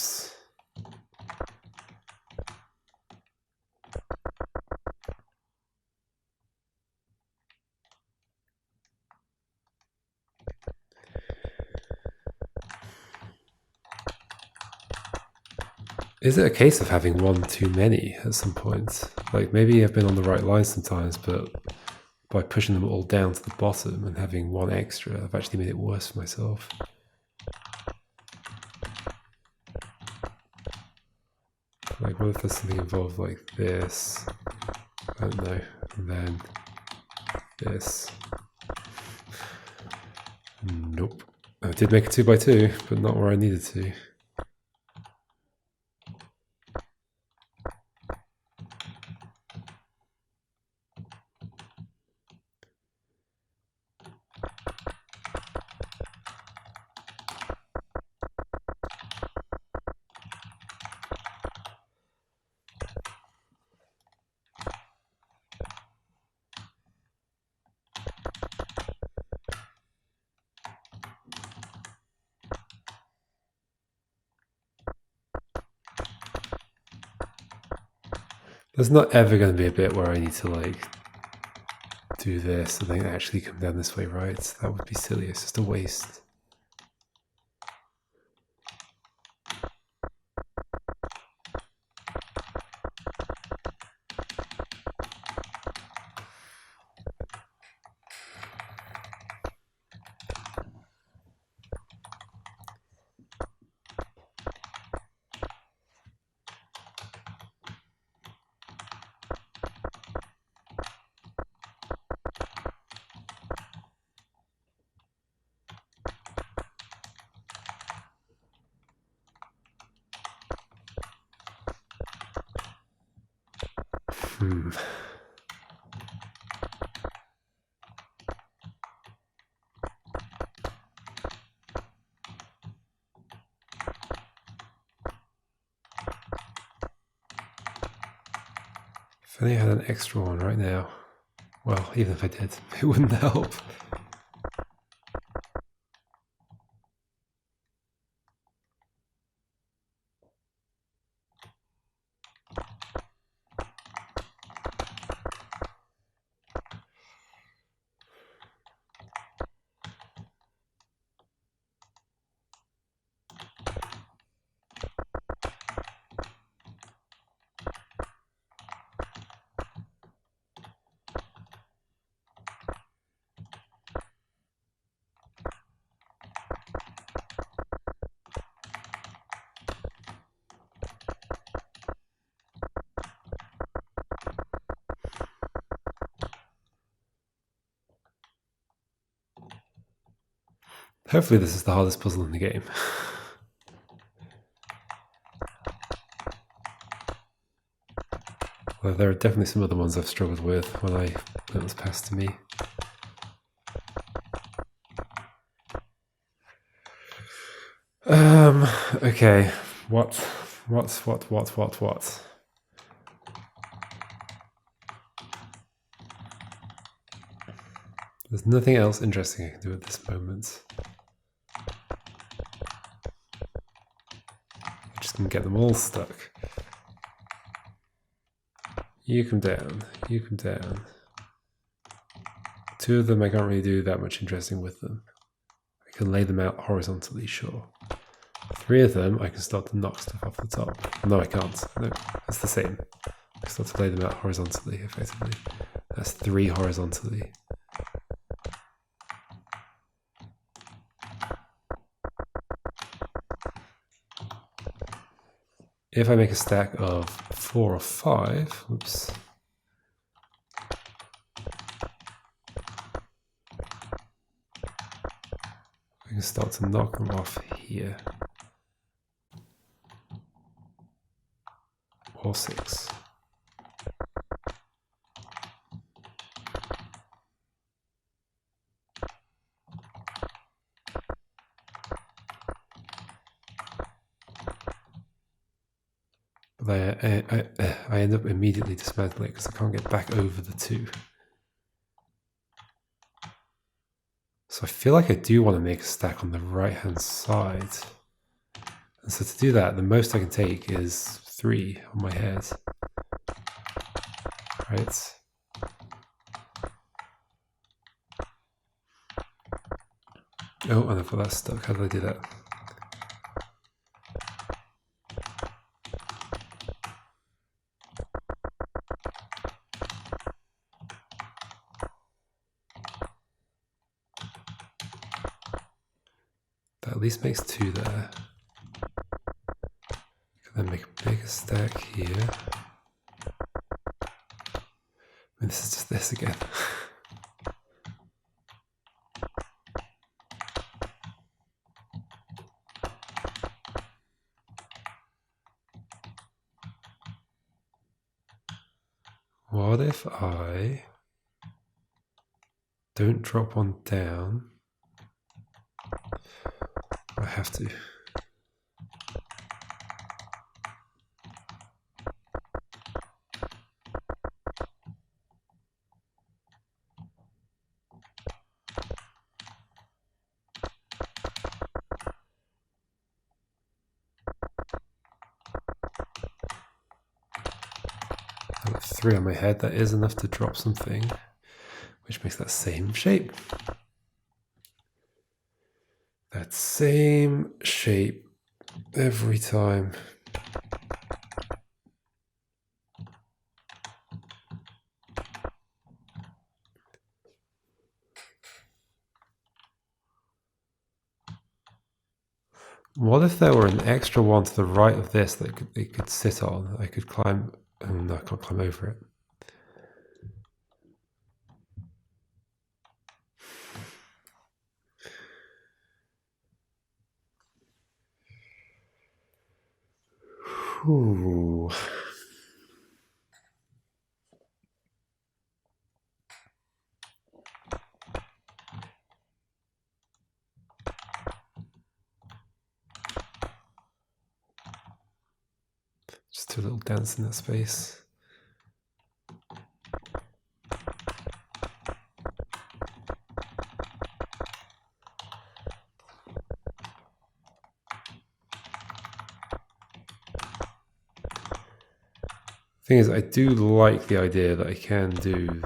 Oops. Is it a case of having one too many at some point? Like maybe I've been on the right line sometimes, but by pushing them all down to the bottom and having one extra, I've actually made it worse for myself. Like what if there's something involved like this? I don't know. And then this. Nope. I did make a 2x2, but not where I needed to. There's not ever going to be a bit where I need to like do this and then actually come down this way, right? That would be silly. It's just a waste. If only I had an extra one right now. Well, even if I did, it wouldn't help. Hopefully this is the hardest puzzle in the game. Well, there are definitely some other ones I've struggled with when it was passed to me. Okay, what? There's nothing else interesting I can do at this moment. I'm just gonna get them all stuck. You come down, you come down. Two of them I can't really do that much interesting with them. I can lay them out horizontally, sure. Three of them I can start to knock stuff off the top. No, I can't. No, it's the same. I start to lay them out horizontally, effectively. That's 3 horizontally. If I make a stack of 4 or 5, oops. I can start to knock them off here. Or 6. But I end up immediately dismantling it because I can't get back over the 2. So I feel like I do want to make a stack on the right hand side. And so to do that, the most I can take is 3 on my head. Right? Oh, and I've got that stuck. How did I do that? That at least makes 2 there. Can then make a bigger stack here. I mean, this is just this again. What if I don't drop one down? I have to. I've got 3 on my head. That is enough to drop something, which makes that same shape. That same shape every time. What if there were an extra one to the right of this that it could sit on? I could climb. Oh no, I can't climb over it. Ooh. Just do a little dance in that space. Thing is, I do like the idea that I can do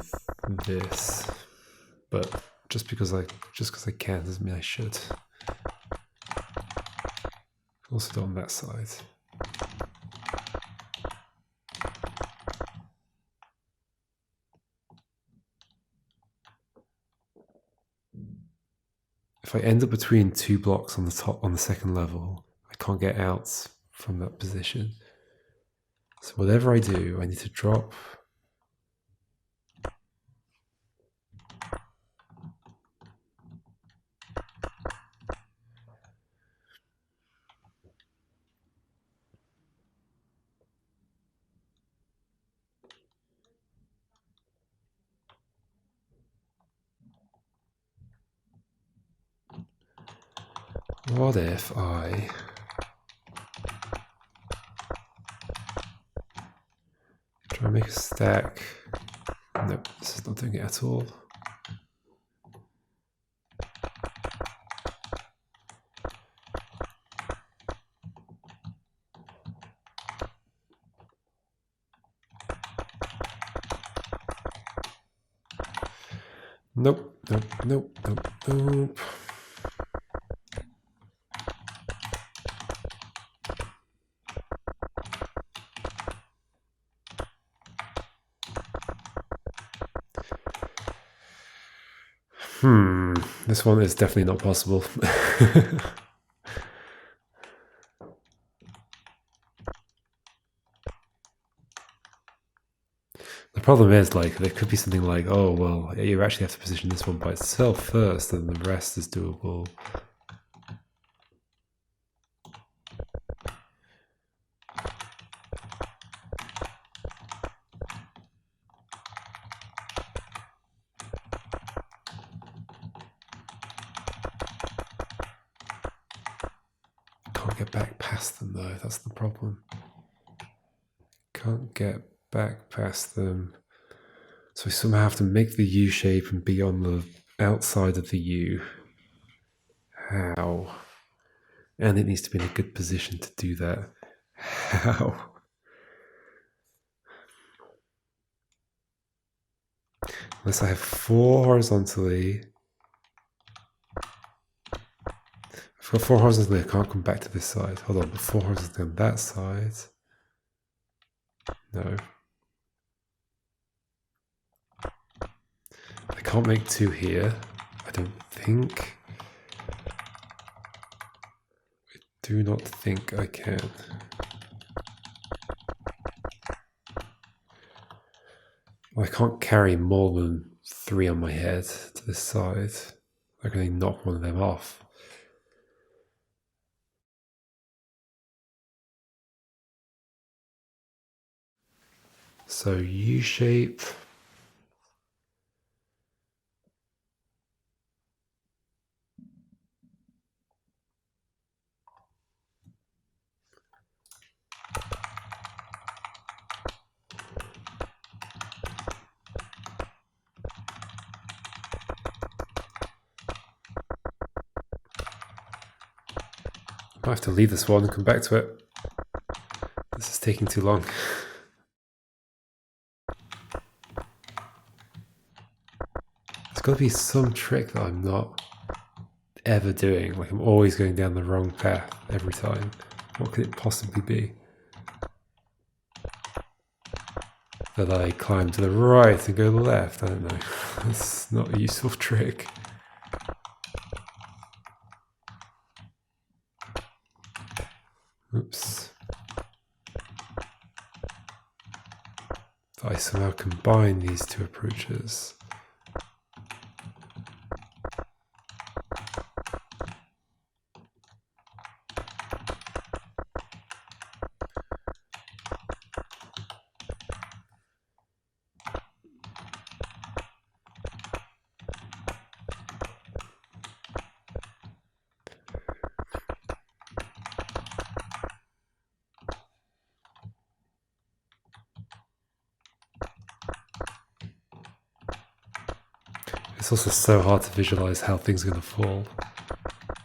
this, but just because I can doesn't mean I should. Also do on that side. If I end up between 2 blocks on the top on the second level, I can't get out from that position. So whatever I do, I need to drop. What if I try and make a stack? Nope, this is not doing it at all. Nope, nope, nope, nope, nope. This one is definitely not possible. The problem is, like, there could be something like, oh, well, you actually have to position this one by itself first, and the rest is doable. Can't get back past them, though, that's the problem. Can't get back past them. So we somehow have to make the U shape and be on the outside of the U. How? And it needs to be in a good position to do that. How? Unless I have 4 horizontally. I've got 4 horizontally, I can't come back to this side. Hold on, but 4 horizontally on that side. No. I can't make 2 here, I don't think. I do not think I can. I can't carry more than 3 on my head to this side. I can only knock one of them off. So U-shape. I have to leave this one and come back to it. This is taking too long. There's got to be some trick that I'm not ever doing. Like I'm always going down the wrong path every time. What could it possibly be? That I climb to the right and go to the left? I don't know. It's not a useful trick. Oops. I somehow combine these 2 approaches. It's also so hard to visualize how things are going to fall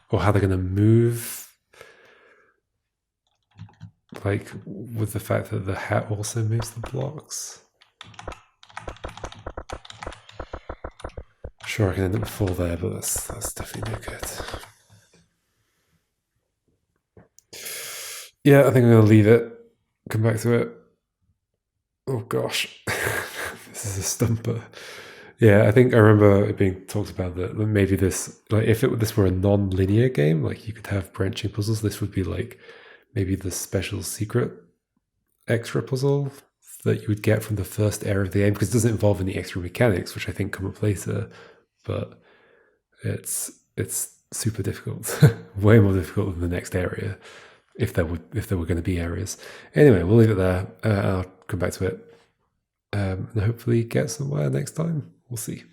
or how they're going to move. Like with the fact that the hat also moves the blocks. Sure, I can end up with 4 there, but that's definitely no good. Yeah, I think I'm going to leave it. Come back to it. Oh gosh, this is a stumper. Yeah, I think I remember it being talked about that maybe this, like if this were a non-linear game, like you could have branching puzzles, this would be like maybe the special secret extra puzzle that you would get from the first area of the game, because it doesn't involve any extra mechanics, which I think come up later, but it's super difficult, way more difficult than the next area, if there were going to be areas. Anyway, we'll leave it there. I'll come back to it and hopefully get somewhere next time. We'll see.